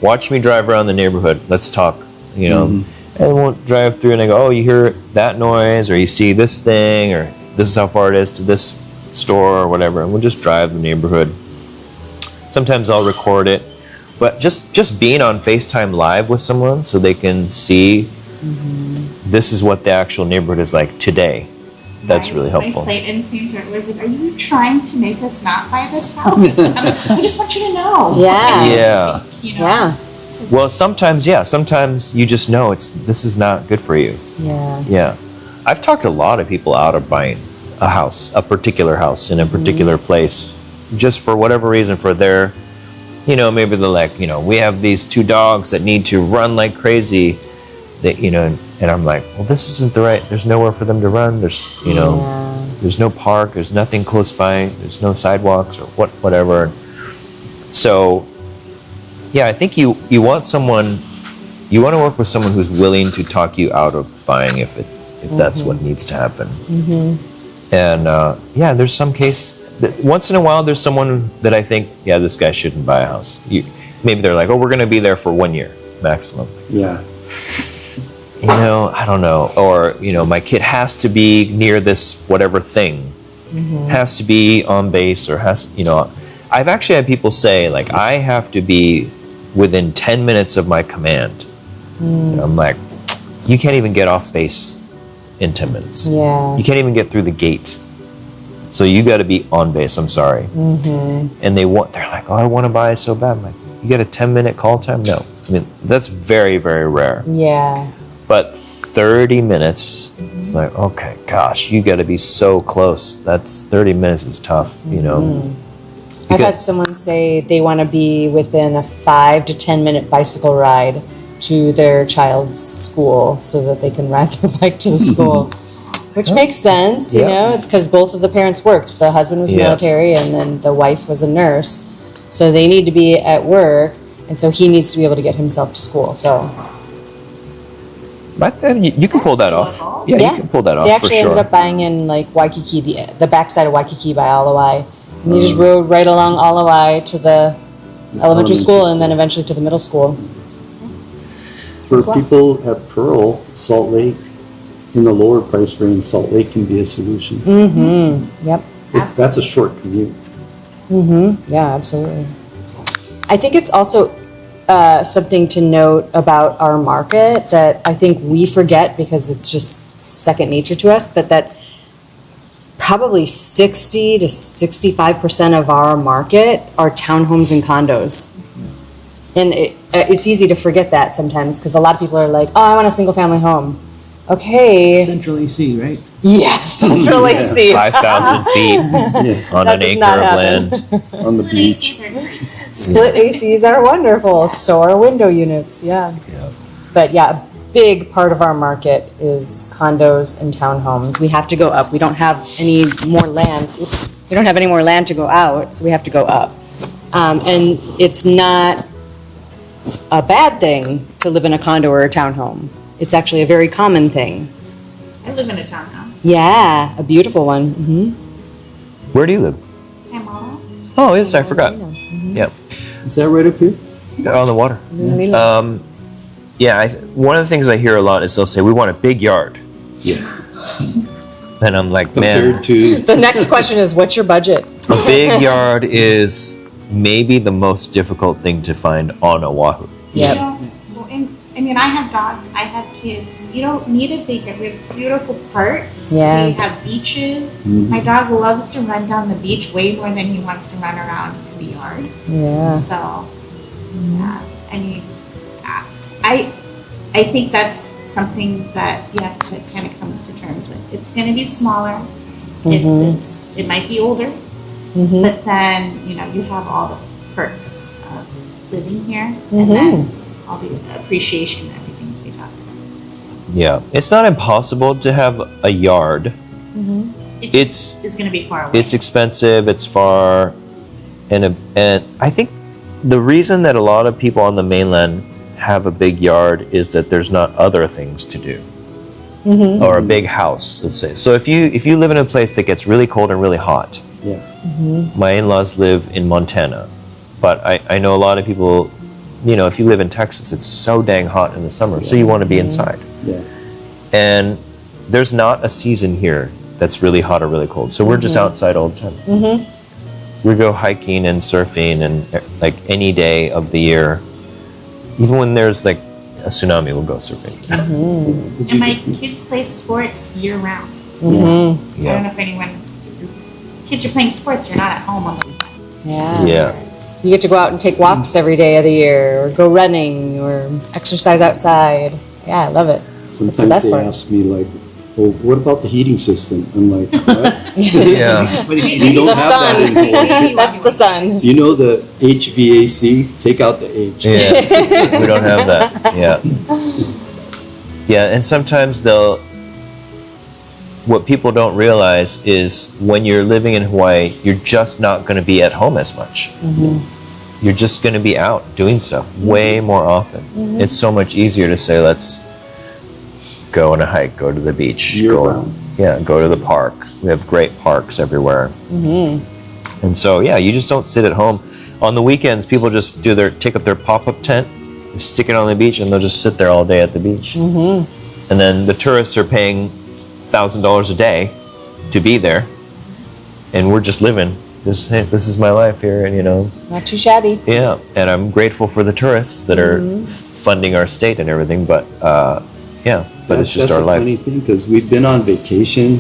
watch me drive around the neighborhood. Let's talk. You know, and we'll drive through and I go, oh, you hear that noise, or you see this thing, or this is how far it is to this store or whatever. And we'll just drive the neighborhood. Sometimes I'll record it, but just being on FaceTime live with someone so they can see this is what the actual neighborhood is like today. That's really helpful. My site instincts are always like, are you trying to make us not buy this house? I just want you to know. Yeah. Yeah. You know? Yeah. Well, sometimes you just know this is not good for you. Yeah. Yeah. I've talked a lot of people out of buying a house, a particular house in a particular place, just for whatever reason, for their, you know, maybe they're like, you know, we have these 2 dogs that need to run like crazy, that, you know, and I'm like, well, this isn't there's nowhere for them to run. There's, you know, there's no park, there's nothing close by, there's no sidewalks or whatever. So, yeah, I think you want to work with someone who's willing to talk you out of buying if that's what needs to happen. And there's some case that once in a while there's someone that I think, yeah, this guy shouldn't buy a house. Maybe they're like, oh, we're going to be there for 1 year maximum. Yeah. I don't know, or my kid has to be near this whatever thing, has to be on base, or I've actually had people say, like, I have to be within 10 minutes of my command. I'm like, you can't even get off base in 10 minutes. Yeah. You can't even get through the gate. So you got to be on base. I'm sorry. And they're like, oh, I want to buy so bad. I'm like, you get a 10-minute call time? No. I mean, that's very, very rare. Yeah. But 30 minutes, it's like, okay, gosh, you got to be so close. That's 30 minutes is tough, I've had someone say they want to be within a 5 to 10 minute bicycle ride to their child's school so that they can ride their bike to the school. Which makes sense, because both of the parents worked. The husband was military and then the wife was a nurse. So they need to be at work, and so he needs to be able to get himself to school. So But then you can pull that off. doable. Yeah, you can pull that off they for actually sure. ended up buying in like Waikiki, the backside of Waikiki by Alawai. And he just rode right along Alawai to the elementary school and then eventually to the middle school. For people at Pearl, Salt Lake, in the lower price range, Salt Lake can be a solution. Yep. That's a short commute. Yeah, absolutely. I think it's also something to note about our market that I think we forget because it's just second nature to us, but that probably 60 to 65% of our market are townhomes and condos. And it's easy to forget that sometimes because a lot of people are like, oh, I want a single family home. Okay. Central AC, right? Yes, Central AC. 5,000 feet on That an does acre not of happen. land. On the beach. Places are great. Split ACs are wonderful. So are window units, yeah. But yeah, a big part of our market is condos and townhomes. We have to go up. We don't have any more land. We don't have any more land to go out, so we have to go up. And it's not a bad thing to live in a condo or a townhome. It's actually a very common thing. I live in a townhouse. Yeah, a beautiful one. Where do you live? Tamala. Oh, yes, I forgot. Yeah, Is that right up here? on the water. One of the things I hear a lot is they'll say, we want a big yard. Yeah. And I'm like, man, Compared to, The next question is, what's your budget? a big yard is maybe the most difficult thing to find on Oahu. Yep. I have dogs, I have kids. You don't need a big yard. We have beautiful parks. Yeah. We have beaches. My dog loves to run down the beach way more than he wants to run around the yard. Yeah. So, yeah. I think that's something that you have to kind of come to terms with. It's going to be smaller. It might be older, but then you have all the perks of living here, and then all the appreciation and everything that we talked about. Yeah, it's not impossible to have a yard. It's going to be far away. It's expensive, it's far, and I think the reason that a lot of people on the mainland have a big yard is that there's not other things to do. Or a big house, let's say. So if you live in a place that gets really cold and really hot, yeah. my in-laws live in Montana, but I know a lot of people, if you live in Texas, it's so dang hot in the summer, so you want to be inside. Yeah. And there's not a season here that's really hot or really cold, so we're just outside all the time. We go hiking and surfing and like any day of the year. Even when there's like a tsunami, we'll go surfing. And my kids play sports year round. I don't know if kids are playing sports, you're not at home on the weekends. Yeah. You get to go out and take walks every day of the year, or go running, or exercise outside. Yeah, I love it. Sometimes best they part. ask me like, well, what about the heating system? I'm like, what? Yeah. We don't The have that sun. in Hawaii. That's the sun. You know the HVAC? Take out the H. Yes, we don't have that. Yeah. Yeah, and sometimes what people don't realize is when you're living in Hawaii, you're just not going to be at home as much. You're just going to be out doing stuff way more often. It's so much easier to say, let's go on a hike, go to the beach, Year-round. go to the park. We have great parks everywhere. And so, you just don't sit at home. On the weekends, people just take up their pop-up tent, stick it on the beach, and they'll just sit there all day at the beach. and then the tourists are paying $1,000 a day to be there, and we're just living. Hey, this is my life here, and Not too shabby. yeah. And I'm grateful for the tourists that are funding our state and everything. But yeah, but it's just That's our a life. funny thing, because we've been on vacation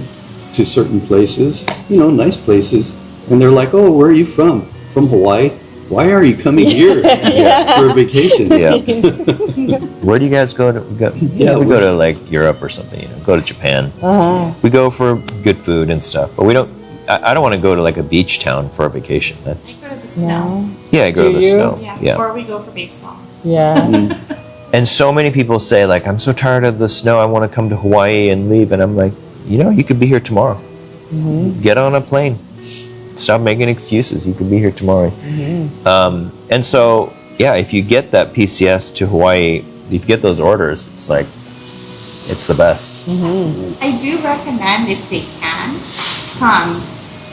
to certain places, nice places, and they're like, "Oh, where are you from? From Hawaii? Why are you coming here for a vacation?" Yeah. Where do you guys go to? We go to like Europe or something. Go to Japan. We go for good food and stuff, but we don't. I don't want to go to like a beach town for a vacation. We go to the snow. Yeah, I go to the you? snow. Yeah. Or we go for baseball. Yeah. And so many people say like, I'm so tired of the snow. I want to come to Hawaii and leave. And I'm like, you could be here tomorrow. Get on a plane. Stop making excuses. You could be here tomorrow. And so, yeah, if you get that PCS to Hawaii, if you get those orders, it's like, it's the best. I do recommend, if they can, come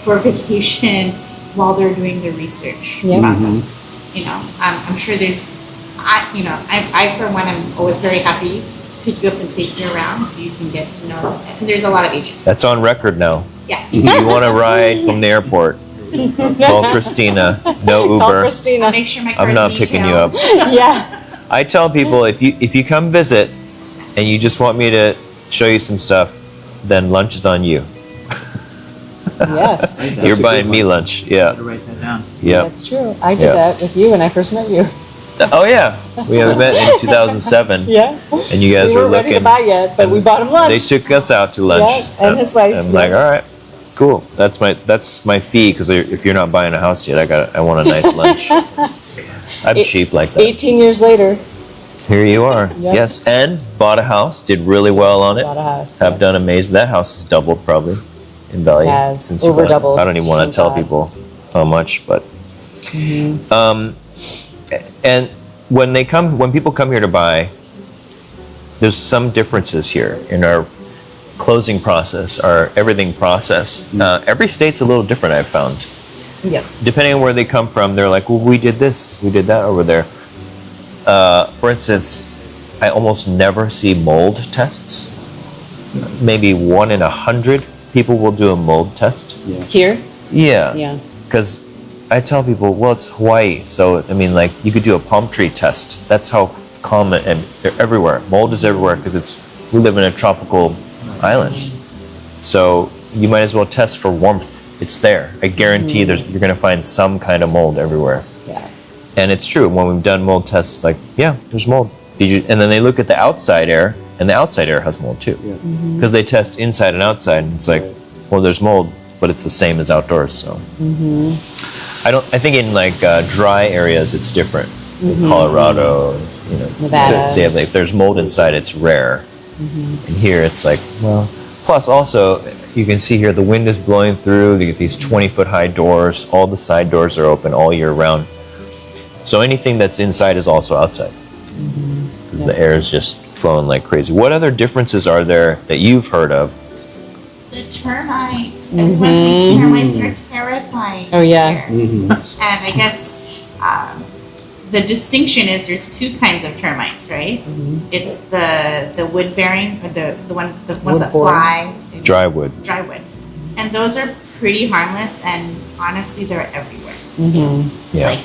for vacation while they're doing the research process. I'm sure there's, I for one, I'm always very happy to pick you up and take you around so you can get to know. And there's a lot of agents. That's on record now. Yes. If you want to ride from the airport, call Christina. No Call Uber. Christina. Make sure my card I'm not picking you up. Yeah. I tell people if you come visit and you just want me to show you some stuff, then lunch is on you. Yes. You're a buying good me one. lunch. Yeah. To write that down. Yeah. That's true. I did Yeah. that with you when I first met you. Oh yeah. We met in 2007. Yeah. And you guys We were weren't ready to looking. buy yet, but we bought him lunch. They took us out to lunch. Yeah, and his wife, I'm like, all right, cool. That's my fee, because if you're not buying a house yet, I want a nice lunch. I'm cheap like that. 18 years later, Here you are. Yeah. Yes, and bought a house. Did really well on it. bought a house. Have done amazing. That house has doubled probably in value. Has, since you over bought it. doubled. I don't even want Thank to tell God. people how much, but and when people come here to buy, there's some differences here in our closing process, our everything process. Every state's a little different, I've found. Yep. Depending on where they come from, they're like, well, we did this, we did that over there. For instance, I almost never see mold tests. Maybe 1 in 100 people will do a mold test. Here? Yeah. Yeah. Because I tell people, well, it's Hawaii, so I mean, like, you could do a palm tree test. That's how common, and they're everywhere. Mold is everywhere because we live in a tropical island. So you might as well test for warmth. It's there. I guarantee you're going to find some kind of mold everywhere. Yeah. And it's true. When we've done mold tests, like, yeah, there's mold. And then they look at the outside air, and the outside air has mold too. Because they test inside and outside, and it's like, well, there's mold, but it's the same as outdoors. So I think in like dry areas it's different. In Colorado, Nevada. say if there's mold inside, it's rare. And here it's like, well, plus also you can see here the wind is blowing through. You get these 20-foot high doors. All the side doors are open all year round. So anything that's inside is also outside. Because the air is just flowing like crazy. What other differences are there that you've heard of? The termites. Everyone thinks termites are terrifying. Oh, yeah. here. And I guess the distinction is there's two kinds of termites, right? It's the wood bearing, or the ones that Wood-boring. fly. Dry wood. Dry wood. And those are pretty harmless, and honestly, they're everywhere. Yeah. Like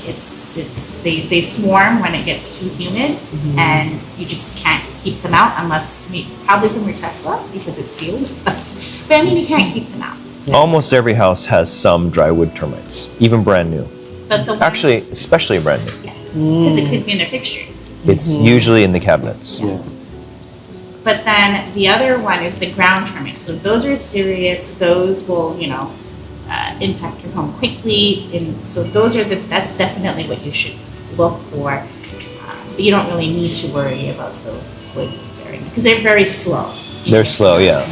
they swarm when it gets too humid, and you just can't keep them out unless probably from your Tesla because it's sealed. But I mean, you can't keep them out. Almost every house has some dry wood termites, even brand new. But the one, Actually, especially brand new. yes, because it could be in the fixtures. It's usually in the cabinets. But then the other one is the ground termites. So those are serious. Those will, impact your home quickly. And so that's definitely what you should look for. But you don't really need to worry about the wood bearing because they're very slow. They're slow, yeah.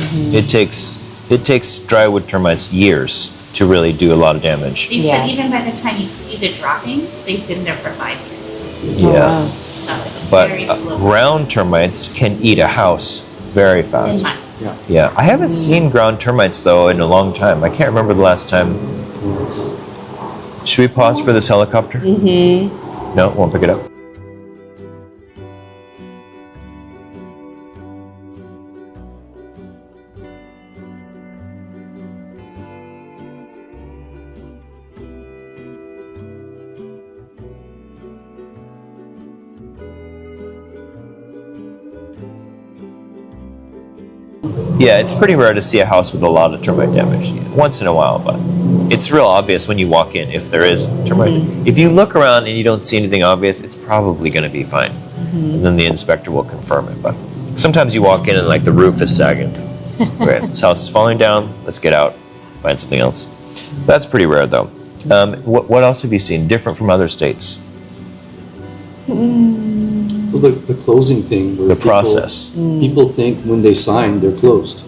It takes dry wood termites years to really do a lot of damage. They Yeah. said even by the time you see the droppings, they've been there for 5 years. Yeah. So it's But very slow. ground termites can eat a house very in fast. months. Yeah, I haven't seen ground termites though in a long time. I can't remember the last time. Should we pause for this helicopter? No, won't pick it up. Yeah, it's pretty rare to see a house with a lot of termite damage. Once in a while, but it's real obvious when you walk in if there is termite. If you look around and you don't see anything obvious, it's probably going to be fine. And then the inspector will confirm it. But sometimes you walk in and like the roof is sagging. Right, this house is falling down. Let's get out, find something else. That's pretty rare though. What else have you seen different from other states? Well, the closing thing. Where The process. People think when they sign, they're closed.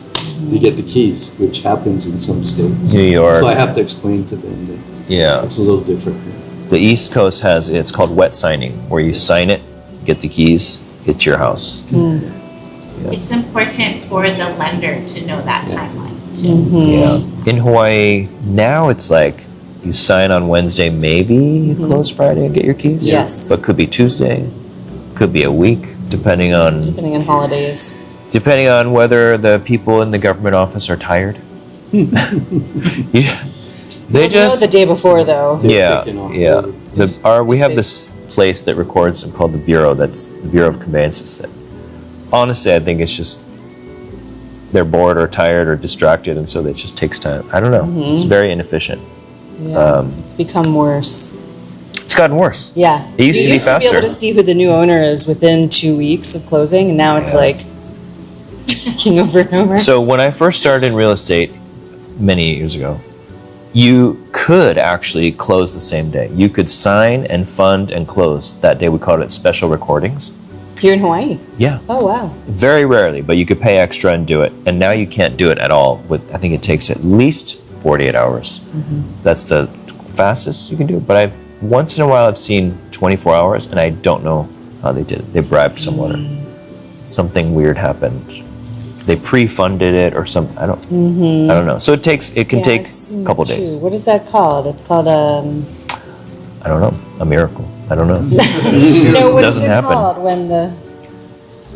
They get the keys, which happens in some states. New York. So I have to explain to them that Yeah. it's a little different. The East Coast has, it's called wet signing, where you sign it, get the keys, it's your house. It's important for the lender to know that timeline too. Yeah. In Hawaii, now it's like you sign on Wednesday, maybe you close Friday and get your keys. Yes. But could be Tuesday, could be a week, depending on holidays. whether the people in the government office are tired. Yeah. They just the day before though. yeah, Taking off yeah. over. We have this place that records them called the Bureau. That's the Bureau of Conveyances. That honestly, I think it's just they're bored or tired or distracted, and so it just takes time. I don't know. It's very inefficient. Yeah, it's become worse. It's gotten worse. Yeah. It used to be You used to be faster. able to see who the new owner is within 2 weeks of closing, and now it's Yeah. like king over and over. So when I first started in real estate many years ago, you could actually close the same day. You could sign and fund and close that day. We called it special recordings. Here in Hawaii. Yeah. Oh wow. Very rarely, but you could pay extra and do it. And now you can't do it at all. I think it takes at least 48 hours. That's the fastest you can do it. But once in a while I've seen 24 hours, and I don't know how they did it. They bribed someone or something weird happened. They pre-funded it or something. I don't know. So it can take I've seen a couple that days. too. What is that called? It's called I don't know. A miracle. I don't know. no, It what is doesn't it happen. called when the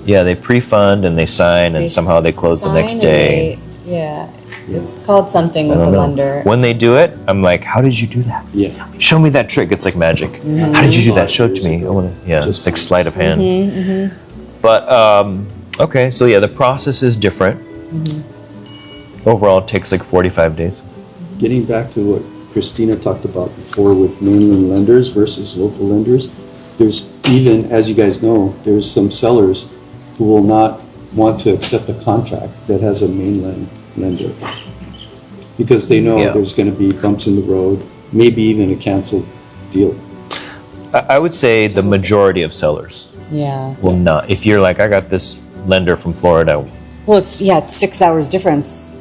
Yeah, they pre-fund and they sign and somehow they close the next sign day. and it's called something I with don't the know. lender. When they do it, I'm like, how did you do that? Yeah. Show me that trick. It's like magic. How did you do that? Show it to me. I want to. Yeah, Just it's like sleight of hand. But okay, so yeah, the process is different. Overall, it takes like 45 days. Getting back to what Christina talked about before with mainland lenders versus local lenders, there's even, as you guys know, there's some sellers who will not want to accept a contract that has a mainland lender because they know Yeah. there's going to be bumps in the road, maybe even a canceled deal. I would say the majority of sellers Yeah. will not. If you're like, I got this lender from Florida. Well, it's 6 hours difference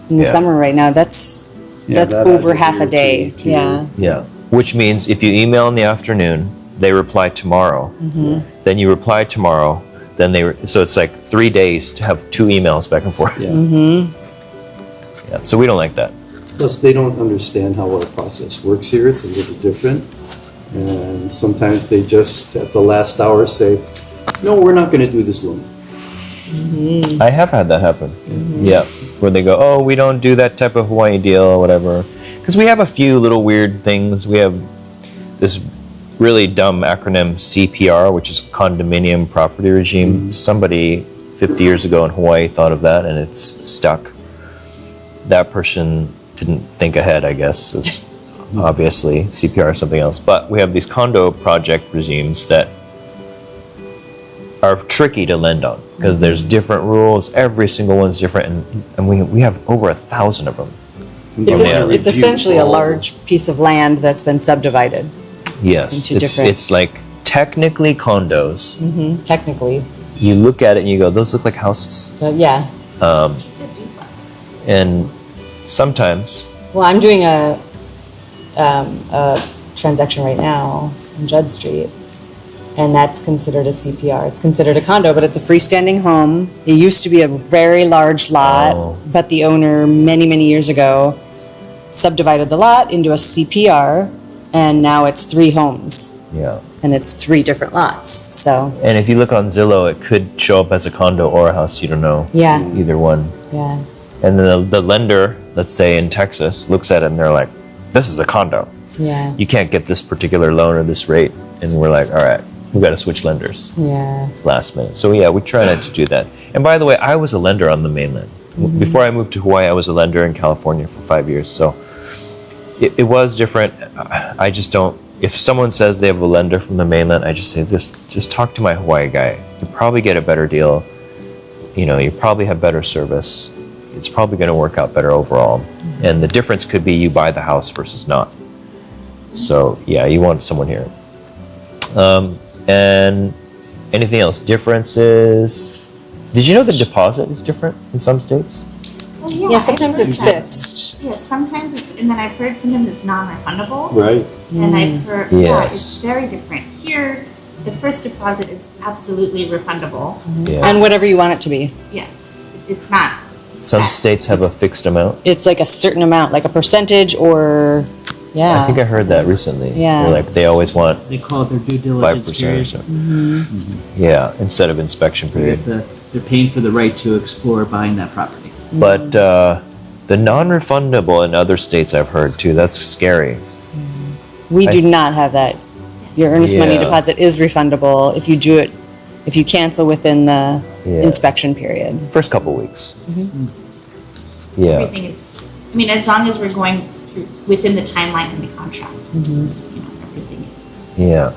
in the Yeah. summer right now. That's that over adds half a year day. to Yeah. Yeah. Which means if you email in the afternoon, they reply tomorrow. Then you reply tomorrow. Then so it's like 3 days to have 2 emails back and forth. Yeah. Yeah. So we don't like that. Plus, they don't understand how our process works here. It's a little different. And sometimes they just, at the last hour, say, no, we're not going to do this loan. I have had that happen. Yeah, where they go, oh, we don't do that type of Hawaii deal or whatever. Because we have a few little weird things. We have this really dumb acronym CPR, which is Condominium Property Regime. Somebody 50 years ago in Hawaii thought of that, and it's stuck. That person didn't think ahead, I guess. It's obviously CPR is something else. But we have these condo project regimes that are tricky to lend on because there's different rules. Every single one's different, and we have over 1,000 of them. It's essentially a large piece of land that's been subdivided. Yes, Into different- it's like technically condos. Technically. You look at it and you go, those look like houses. So, yeah. It's a duplex. And sometimes, Well, I'm doing a transaction right now on Judd Street, and that's considered a CPR. It's considered a condo, but it's a freestanding home. It used to be a very large lot, Oh. but the owner many, many years ago subdivided the lot into a CPR, and now it's 3 homes, yeah. and it's 3 different lots. So, And if you look on Zillow, it could show up as a condo or a house. You don't know yeah, either one. yeah. And then the lender, let's say in Texas, looks at it and they're like, this is a condo. Yeah. You can't get this particular loan or this rate. And we're like, all right, we got to switch lenders Yeah. last minute. So yeah, we try not to do that. And by the way, I was a lender on the mainland. Before I moved to Hawaii, I was a lender in California for 5 years. So it was different. I just don't, if someone says they have a lender from the mainland, I just say, just talk to my Hawaii guy. You'll probably get a better deal. You know, you probably have better service. It's probably going to work out better overall. And the difference could be you buy the house versus not. So yeah, you want someone here. And anything else? Differences? Did you know the deposit is different in some states? Well, Yeah, sometimes I've it's heard that. fixed. Yeah, sometimes it's, and then I've heard sometimes it's non-refundable. Right. And I've heard, yeah, Yes. it's very different. Here, the first deposit is absolutely refundable. Yeah. And whatever you want it to be. Yes, it's not. Some set. states have a fixed amount. It's like a certain amount, like a percentage or, yeah. I think I heard that recently. Yeah. They're like they always want They call it their due 5% diligence or period. so. Yeah, instead of inspection period. They're paying for the right to explore buying that property. But the non-refundable in other states I've heard too. That's scary. We I- do not have that. Your earnest money Yeah. deposit is refundable if you do it, if you cancel within the Yeah. inspection period. First couple weeks. Yeah. Everything is, I mean, as long as we're going through, within the timeline in the contract, you know, everything is. Yeah.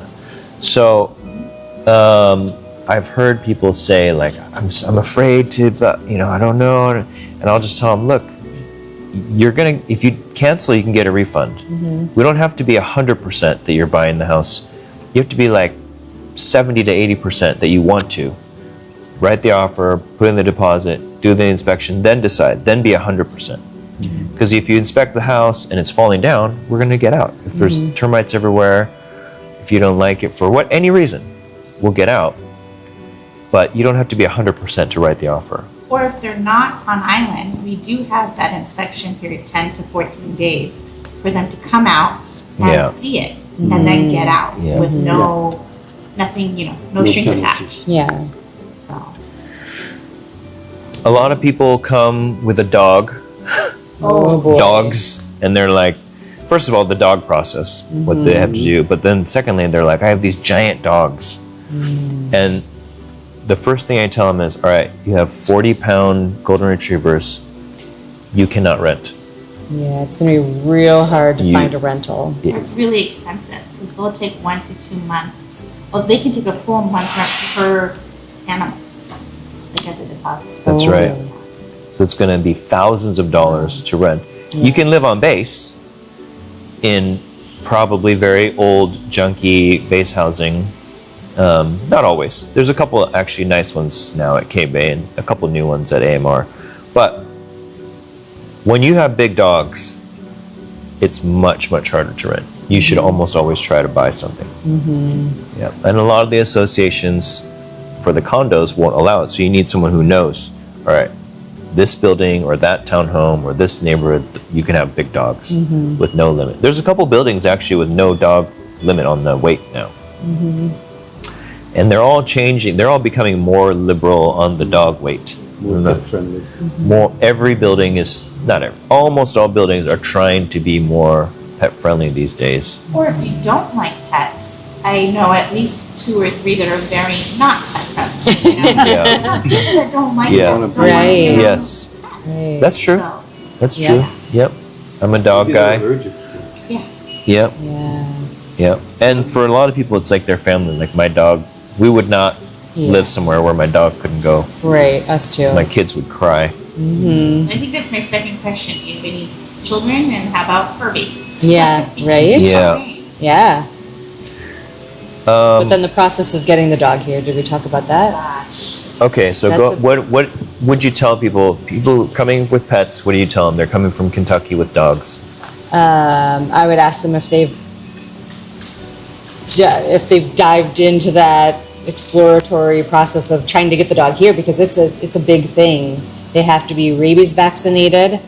So, I've heard people say like, I'm afraid to, but you know, I don't know, and I'll just tell them, look, if you cancel, you can get a refund. We don't have to be 100% that you're buying the house. You have to be like 70 to 80% that you want to. Write the offer, put in the deposit, do the inspection, then decide, then be 100%. Because if you inspect the house and it's falling down, we're going to get out. If there's termites everywhere, if you don't like it for any reason, we'll get out. But you don't have to be 100% to write the offer. Or if they're not on island, we do have that inspection period, 10 to 14 days, for them to come out and Yeah. see it, and then get out Yeah. with nothing, you know, no strings penalty. attached. Yeah. So, A lot of people come with a dog, Oh, boy. dogs, and they're like, first of all, the dog process, what they have to do. But then secondly, they're like, I have these giant dogs. And the first thing I tell them is, all right, you have 40-pound golden retrievers, you cannot rent. Yeah, it's going to be real hard to You- find a rental. it's really expensive, because they'll take 1 to 2 months. Well, they can take a full month rent per animal, like as a deposit. That's Oh. right. So it's going to be thousands of dollars to rent. You can live on base in probably very old, junky base housing. Not always. There's a couple actually nice ones now at K-Bay and a couple new ones at AMR. But when you have big dogs, it's much, much harder to rent. You should almost always try to buy something. Yeah. And a lot of the associations for the condos won't allow it. So you need someone who knows, all right, this building or that townhome or this neighborhood, you can have big dogs with no limit. There's a couple buildings actually with no dog limit on the weight now. And they're all changing. They're all becoming more liberal on the dog weight. More pet friendly. Every building is, not every, almost all buildings are trying to be more pet friendly these days. Or if you don't like pets, I know at least 2 or 3 that are very not pet friendly. You know? Yeah. Some people that don't like Yeah. pets don't want to Right. get them. Yes, Right. that's true. So, That's Yeah. true. Yep. I'm a dog Maybe they're guy. allergic. yeah. Yep. Yeah. Yep. And for a lot of people, it's like their family. Like my dog, we would not Yeah. live somewhere where my dog couldn't go. Right, us too. My kids would cry. I think that's my second question. Do you have any children, and how about fur babies? Yeah, right? Yeah. Yeah. But Um, then the process of getting the dog here, did we talk about that? Gosh. okay, so That's what would you tell people? People coming with pets, what do you tell them? They're coming from Kentucky with dogs. I would ask them if they've dived into that exploratory process of trying to get the dog here, because it's a big thing. They have to be rabies vaccinated.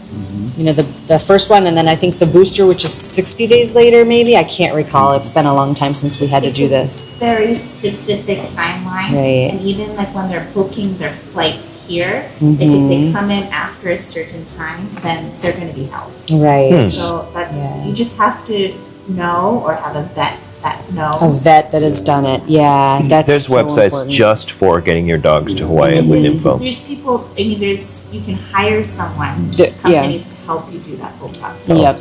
You know, the first one, and then I think the booster, which is 60 days later, maybe. I can't recall. It's been a long time since we had to It's do a this. Very specific timeline. Right. And even like when they're booking their flights here, Mm-hmm. like if they come in after a certain time, then they're going to be held. Right. Hmm. So that's, Yeah. you just have to know or have a vet that A knows. vet that has done it, yeah, that's There's so websites important. just for getting your dogs to Hawaii with info. There's people, I mean, you can hire someone, Yeah. companies to help you do that whole process. Yep.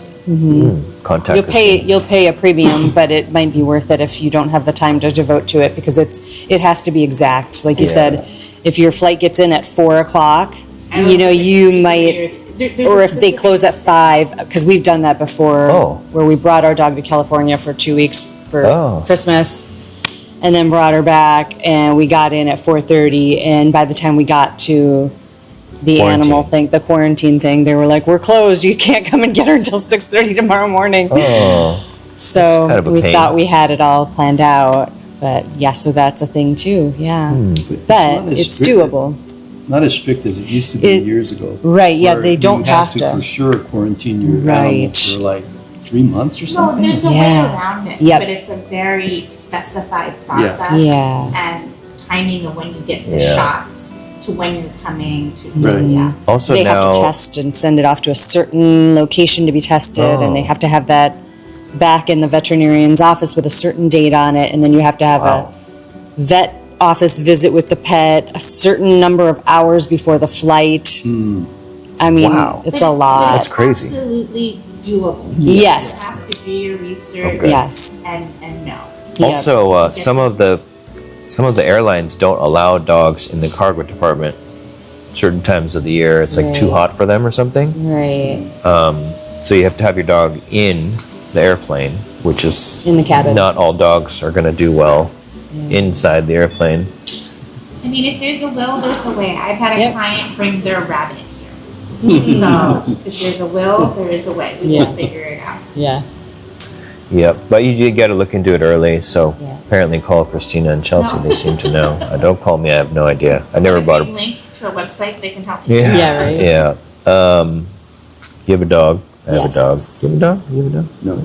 Contact You'll Christina. pay a premium, but it might be worth it if you don't have the time to devote to it, because it has to be exact. Like you Yeah. said, if your flight gets in at 4 o'clock, I don't you know, think you it's might, there's or a if they specific- close at 5, because we've done that before. Oh. Where we brought our dog to California for 2 weeks for Oh. Christmas, and then brought her back, and we got in at 4:30, and by the time we got to the animal Quarantine. thing, the quarantine thing, they were like, "We're closed. You can't come and get her until 6:30 tomorrow morning." Oh, So That's kind of a we pain. thought we had it all planned out, but yeah, so that's a thing too, yeah. But But not as it's strict- doable. Not as strict as it used to be It- years ago. Right, yeah, where they don't you had have to. for sure quarantine your animal Right. for like 3 months or No, something. there's a way Yeah. around it, Yep. but it's a very specified process. Yeah. And timing of when you get the Yeah. shots to when you're coming to, Right. yeah. also They now. have to test and send it off to a certain location to be tested, and they Oh. have to have that back in the veterinarian's office with a certain date on it, and then you have to have Wow. a vet office visit with the pet a certain number of hours before the flight. I mean, Wow. it's But a lot. That's crazy. Absolutely doable. Yes. You have to do your research Okay. Yes. and know. Yeah. Also, some of the airlines don't allow dogs in the cargo department certain times of the year. It's like too Right. hot for them or something. Right. So you have to have your dog in the airplane, which is In the cabin. not all dogs are going to do well inside the airplane. I mean, if there's a will, there's a way. I've had a Yep. client bring their rabbit here. So if there's a will, there is a way. We Yeah. can figure it out. Yeah. Yep, but you got to look into it early. So Yes. apparently, call Christina and Chelsea. No. They seem to know. Don't call me. I have no idea. I never bought a. Link to a website, they can help you. Yeah. Yeah, right. Yeah. You have a dog. I have a dog. Yes. You have a dog. You have a dog. No,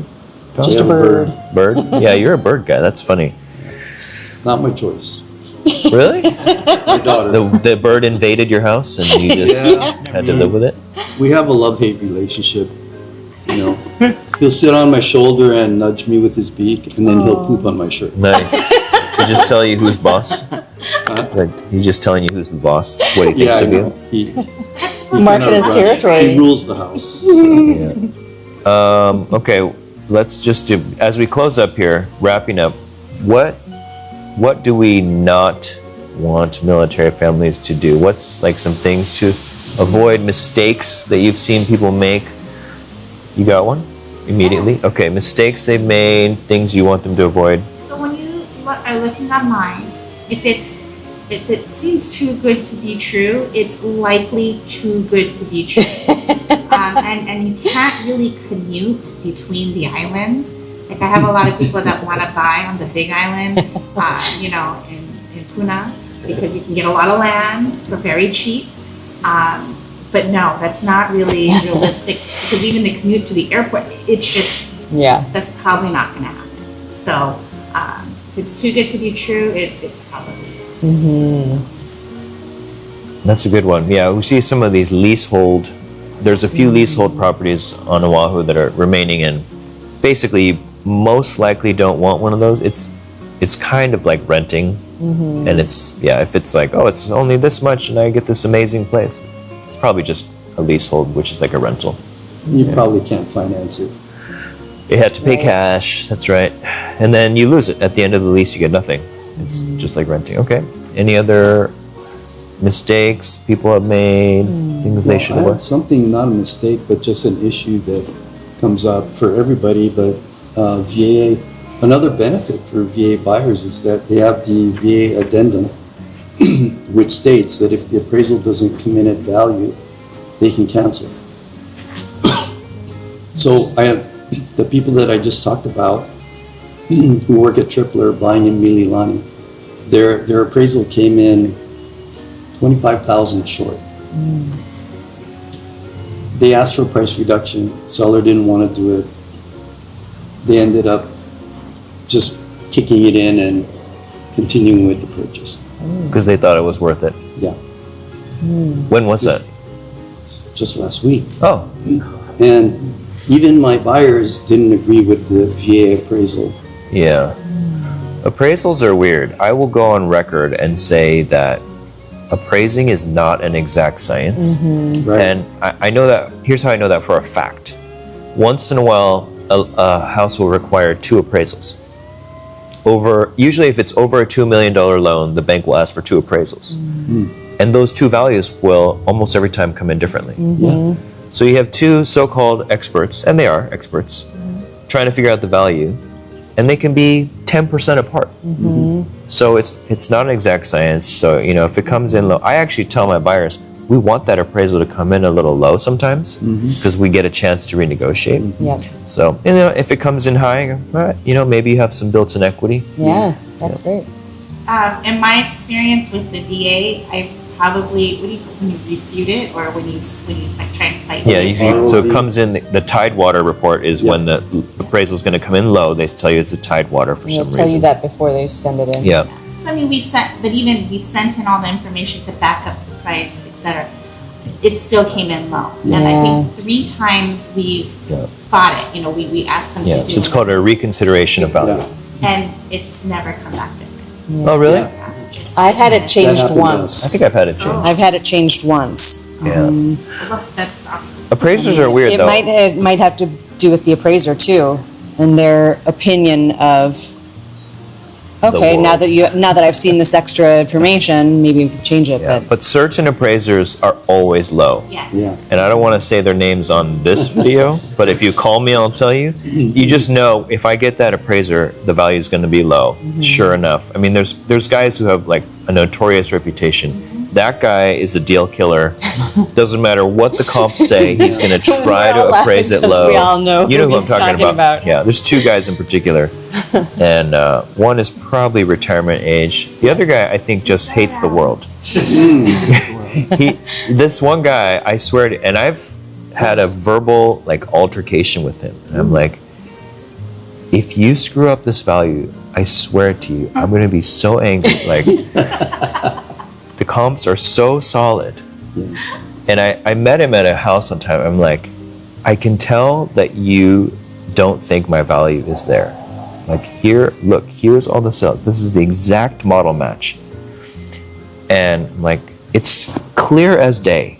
Dog? Just a bird. Bird? Yeah, you're a bird guy. That's funny. not my choice. Really? My daughter. The bird invaded your house and you just Yeah. had to live with it? We have a love-hate relationship. You know, he'll sit on my shoulder and nudge me with his beak, and then he'll poop on my shirt. Nice. To just tell you who's boss? Like, he's just telling you who's the boss, what he thinks Yeah, I of you? know. He Mark kinda his runs- territory. He rules the house. Yeah. Okay, let's just do, as we close up here, wrapping up, what do we not want military families to do? What's like some things to avoid, mistakes that you've seen people make? You got one? Immediately? Okay, mistakes they've made, things you want them to avoid. So when you are looking online, if it seems too good to be true, it's likely too good to be true. And you can't really commute between the islands. Like I have a lot of people that want to buy on the Big Island, in Puna, because you can get a lot of land for very cheap. But no, that's not really realistic, because even the commute to the airport, it's just, Yeah. that's probably not going to happen. So if it's too good to be true, it probably is. That's a good one. Yeah, we see some of these leasehold. There's a few leasehold properties on Oahu that are remaining in. Basically, you most likely don't want one of those. It's kind of like renting, and if it's like, oh, it's only this much, and I get this amazing place. It's probably just a leasehold, which is like a rental. You probably can't finance it. You have to pay cash. That's right, and then you lose it at the end of the lease. You get nothing. It's just like renting. Okay. Any other mistakes people have made? Things they should I avoid? have something, not a mistake, but just an issue that comes up for everybody, but VA, another benefit for VA buyers is that they have the VA addendum, which states that if the appraisal doesn't come in at value, they can cancel. So I have the people that I just talked about who work at Tripler buying in Mililani, their appraisal came in 25,000 short. They asked for a price reduction. Seller didn't want to do it. They ended up just kicking it in and continuing with the purchase. Because they thought it was worth it. Yeah, When was that? just last week. Oh, And even my buyers didn't agree with the VA appraisal. Yeah. Appraisals are weird. I will go on record and say that appraising is not an exact science. Right. And I know that, here's how I know that for a fact. Once in a while, a house will require 2 appraisals. Usually if it's over a $2 million loan, the bank will ask for 2 appraisals. And those 2 values will almost every time come in differently. So you have 2 so-called experts, and they are experts, trying to figure out the value, and they can be 10% apart. So it's not an exact science. So, you know, if it comes in low, I actually tell my buyers, we want that appraisal to come in a little low sometimes because we get a chance to renegotiate. Yeah. So, and, you know, if it comes in high, all right, you know, maybe you have some built-in equity. Yeah, that's great. In my experience with the VA, I probably, what do you put when you refute it, or when you like try and cite Yeah, it? so it comes in, the Tidewater report is when the appraisal is going to come in low, they tell you it's a Tidewater for They'll some tell reason. you that before they send it in. Yeah. So I mean, we sent in all the information to back up the price, etc. It still came in low, and I think 3 times we've fought it. You know, we asked them Yeah, to do so it's it, called a reconsideration of value. and it's never come back different. Oh, really? Yeah. Just- I've had it changed happened to I once. think I've had it changed. I've had it changed once. Yeah. Look, that's awesome. Appraisers are weird It though. might have to do with the appraiser too, and their opinion of, okay, now world. that I've seen this extra information, maybe we can change it, Yeah, but but certain appraisers are always low. Yes. Yeah. And I don't want to say their names on this video, but if you call me, I'll tell you. You just know if I get that appraiser, the value is going to be low. Sure enough. I mean, there's guys who have like a notorious reputation. That guy is a deal killer. Doesn't matter what the comps say, he's going to try We're all to appraise it laughing 'cause low. we all know You know who who I'm he's talking talking about. Yeah, there's 2 guys in particular, and one is probably retirement age. The other guy, I think, just hates the world. This one guy, I swear to, and I've had a verbal like altercation with him, and I'm like, if you screw up this value, I swear to you, I'm going to be so angry. Like, the comps are so solid. And I met him at a house one time. I'm like, I can tell that you don't think my value is there. Like, here, look, here's all the sales. This is the exact model match. And I'm like, it's clear as day.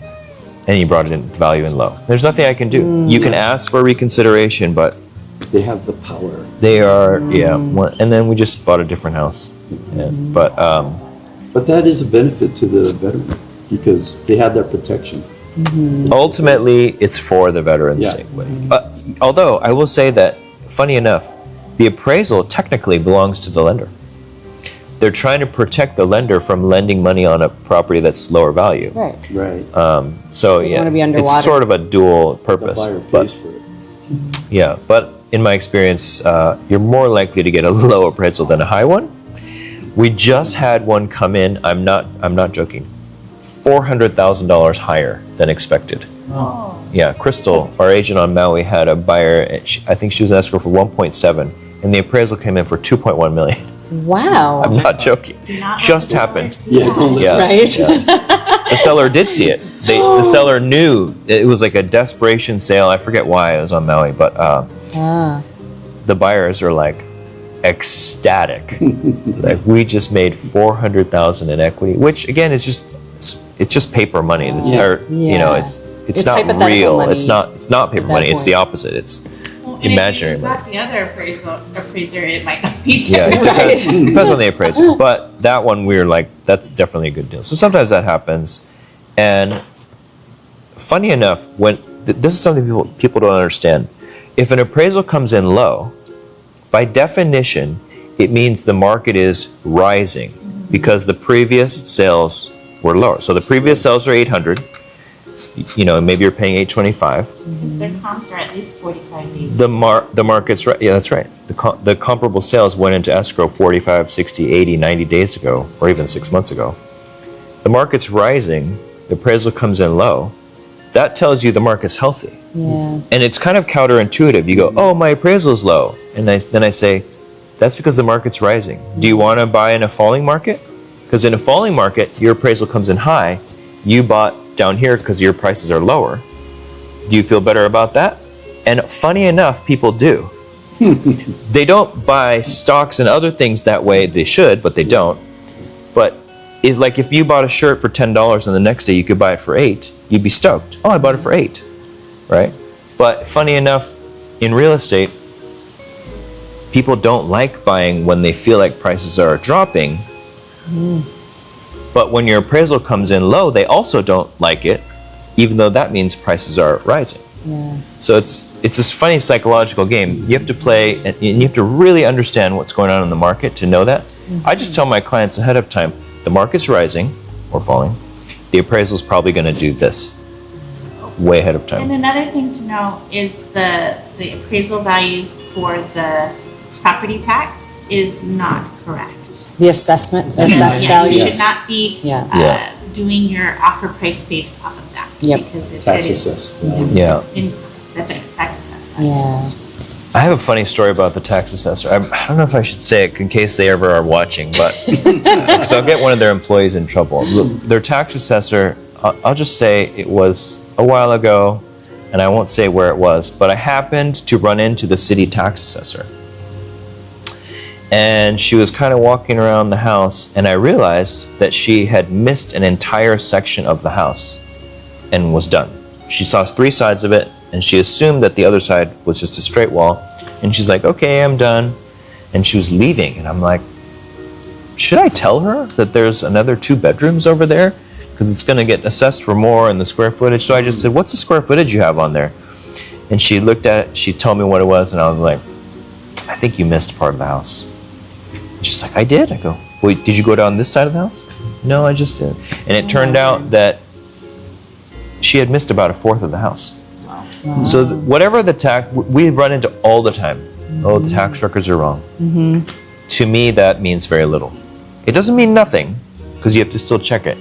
And he brought it in value in low. There's nothing I can do. You can ask for reconsideration, but They have the power. they are, and then we just bought a different house. Yeah. But that is a benefit to the veteran because they have that protection. Ultimately, it's for the veterans' Yeah. sake. Although I will say that, funny enough, the appraisal technically belongs to the lender. They're trying to protect the lender from lending money on a property that's lower value. right. Right. So They yeah, wanna be it's underwater. sort of a dual The purpose. buyer But pays for it. yeah, but in my experience, you're more likely to get a low appraisal than a high one. We just had one come in. I'm not joking. $400,000 higher than expected. Oh. Yeah, Crystal, our agent on Maui, had a buyer. I think she was in escrow for 1.7, and the appraisal came in for 2.1 million. Wow. I'm not joking. Do not let Just the seller happened. see Yeah, that. don't let Yeah. Right? Yeah. The seller did see it. The seller knew it was like a desperation sale. I forget why it was on Maui, but the buyers are like ecstatic. Like, we just made 400,000 in equity, which again is it's just paper money. It's Yeah. you know, Yeah. it's It's not hypothetical real. money It's not paper at that money. It's the point. opposite. It's Well, and imaginary if you money. got the other appraiser, it might not be Yeah, there. it depends on the appraiser. But that one, we were like, that's definitely a good deal. So sometimes that happens. And funny enough, this is something people don't understand. If an appraisal comes in low, by definition, it means the market is rising because the previous sales were lower. So the previous sales are 800. You know, maybe you're paying 825. Because their comps are at least 45 days. The market's right. Yeah, that's right. The comparable sales went into escrow 45, 60, 80, 90 days ago, or even 6 months ago. The market's rising. The appraisal comes in low. That tells you the market's healthy. Yeah. And it's kind of counterintuitive. You go, oh, my appraisal is low. And then I say, that's because the market's rising. Do you want to buy in a falling market? Because in a falling market, your appraisal comes in high. You bought down here because your prices are lower. Do you feel better about that? And funny enough, people do. They don't buy stocks and other things that way. They should, but they don't. But it's like if you bought a shirt for $10 and the next day you could buy it for $8, you'd be stoked. Oh, I bought it for $8, right? But funny enough, in real estate, people don't like buying when they feel like prices are dropping. But when your appraisal comes in low, they also don't like it, even though that means prices are rising. Yeah. So it's this funny psychological game. You have to play, and you have to really understand what's going on in the market to know that. I just tell my clients ahead of time, the market's rising or falling. The appraisal's probably going to do this way ahead of time. And another thing to know is the appraisal values for the property tax is not correct. The assessment, the Yes, assessed yeah, value. you should not be Yeah. doing your offer price based off of that. Yep. Because if Tax it is, assessed. Yeah. that's a tax assessment. Yeah. I have a funny story about the tax assessor. I don't know if I should say it in case they ever are watching, but because I'll get one of their employees in trouble. Their tax assessor, I'll just say it was a while ago, and I won't say where it was, but I happened to run into the city tax assessor. And she was kind of walking around the house, and I realized that she had missed an entire section of the house and was done. She saw 3 sides of it, and she assumed that the other side was just a straight wall. And she's like, okay, I'm done. And she was leaving, and I'm like, should I tell her that there's another 2 bedrooms over there? Because it's going to get assessed for more in the square footage. So I just said, what's the square footage you have on there? And she looked at it, she told me what it was, and I was like, I think you missed part of the house. And she's like, I did? I go, wait, did you go down this side of the house? No, I just did. And it turned out that she had missed about 1/4 of the house. Wow. So whatever the tax, we run into all the time. Oh, the tax records are wrong. To me, that means very little. It doesn't mean nothing, because you have to still check it.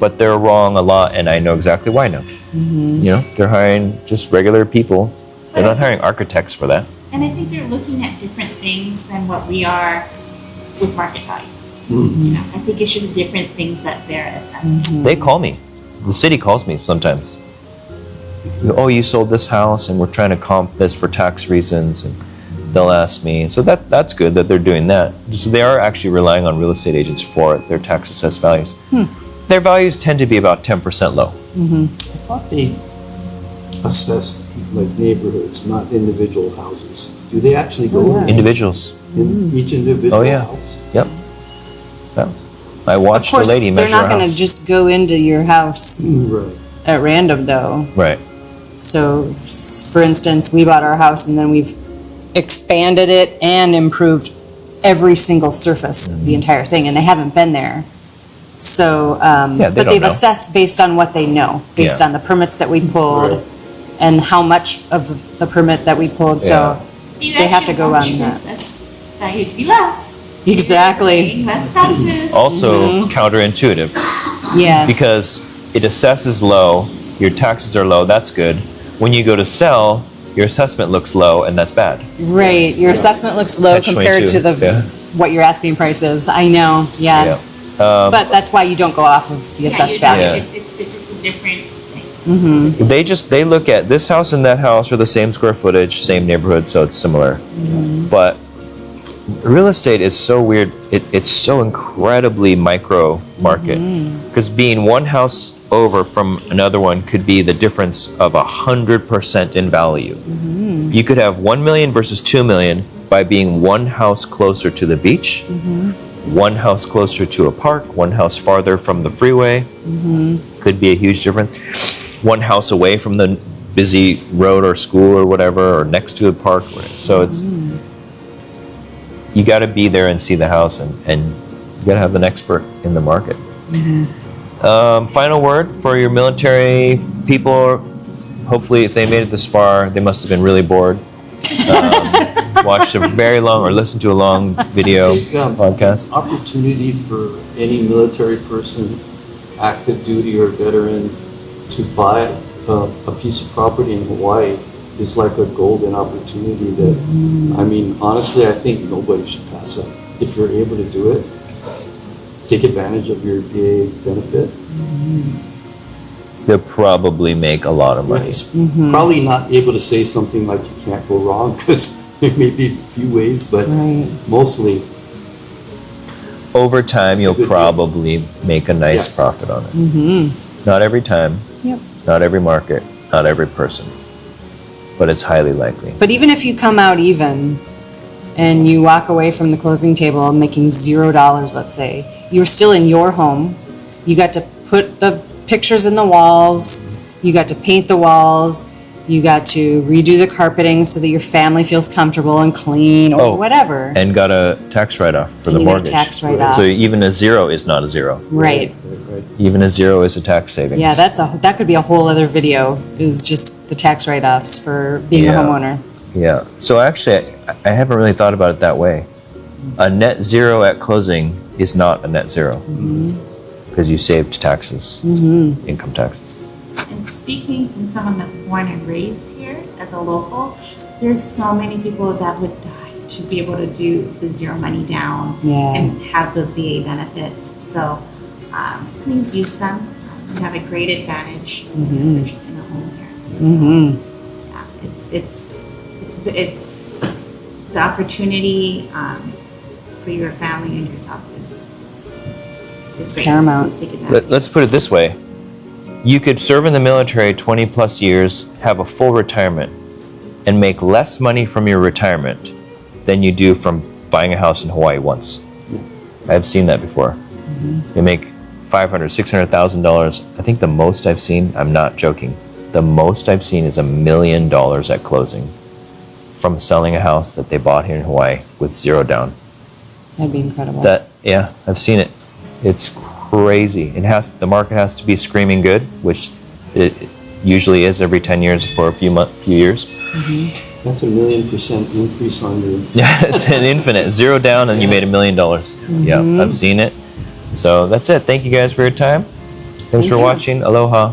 But they're wrong a lot, and I know exactly why now. You know, they're hiring just regular people. They're not hiring architects for that. And I think they're looking at different things than what we are with market value. You know, I think it's just different things that they're assessing. They call me. The city calls me sometimes. Oh, you sold this house, and we're trying to comp this for tax reasons, and they'll ask me. So that's good that they're doing that. So they are actually relying on real estate agents for their tax assessed values. Their values tend to be about 10% low. I thought they assessed like neighborhoods, not individual houses. Do they actually go in Individuals. each individual Oh, yeah. house? Yep. Yeah. I watched a lady they're measure not a going to house. just go into your house Right. at random, though. Right. So, for instance, we bought our house and then we've expanded it and improved every single surface, the entire thing, and they haven't been there. So, they but don't they've know. assessed based on what they know, based Yeah. on the permits that we pulled Right. and how much of the permit that we pulled. So, You They have to actually go want on your that. assessed value to be less. Exactly. Paying less taxes. Also counterintuitive, yeah. because it assesses low, your taxes are low, that's good. When you go to sell, your assessment looks low, and that's bad. Right. Your assessment looks low Catch compared 22, to the yeah. what your asking price is. I know. Yeah. But that's why you don't go off of the assessed Yeah, value. it's just a different thing. They look at this house and that house are the same square footage, same neighborhood, so it's similar. But real estate is so weird. It's so incredibly micro market, because being one house over from another one could be the difference of 100% in value. You could have 1 million versus 2 million by being one house closer to the beach, one house closer to a park, one house farther from the freeway. Could be a huge difference. One house away from the busy road or school or whatever, or next to a park. So it's, you got to be there and see the house, and you got to have an expert in the market. Final word for your military people. Hopefully, if they made it this far, they must have been really bored. Watched a very long or listened to a long video I think, podcast. opportunity for any military person, active duty or veteran, to buy a piece of property in Hawaii is like a golden opportunity that, I mean, honestly, I think nobody should pass up. If you're able to do it, take advantage of your VA benefit. They'll probably make a lot of money. It's probably not able to say something like you can't go wrong, because There may be a few ways, but Right. mostly, Over time, It's a you'll good deal. probably make a nice Yeah. profit on it. Not every time, Yep. not every market, not every person, but it's highly likely. But even if you come out even and you walk away from the closing table making $0, let's say, you're still in your home. You got to put the pictures in the walls. You got to paint the walls. You got to redo the carpeting so that your family feels comfortable and clean or Oh, whatever. And got a tax write-off for And the you got a mortgage. tax write-off. So even a zero is not a zero. Right. right. Even a zero is a tax savings. Yeah, that could be a whole other video, is just the tax write-offs for being a Yeah. homeowner. Yeah. So actually, I haven't really thought about it that way. A net zero at closing is not a net zero because you saved taxes, income taxes. And speaking from someone that's born and raised here as a local, there's so many people that would die to be able to do the zero money down Yeah. and have those VA benefits. So please use them. You have a great advantage in purchasing a home here. Yeah, it's the opportunity for your family and yourself is great. Paramount. Please take advantage. Let's put it this way. You could serve in the military 20 plus years, have a full retirement, and make less money from your retirement than you do from buying a house in Hawaii once. I've seen that before. You make $500,000, $600,000. I think the most I've seen, I'm not joking, the most I've seen is $1 million at closing from selling a house that they bought here in Hawaii with zero down. That'd be incredible. Yeah, I've seen it. It's crazy. The market has to be screaming good, which it usually is every 10 years for a few years. That's a 1,000,000% increase on your. Yeah, it's an infinite. Zero down and you made $1 million. Yeah, I've seen it. So that's it. Thank you guys for your time. Thanks for you. watching. Aloha.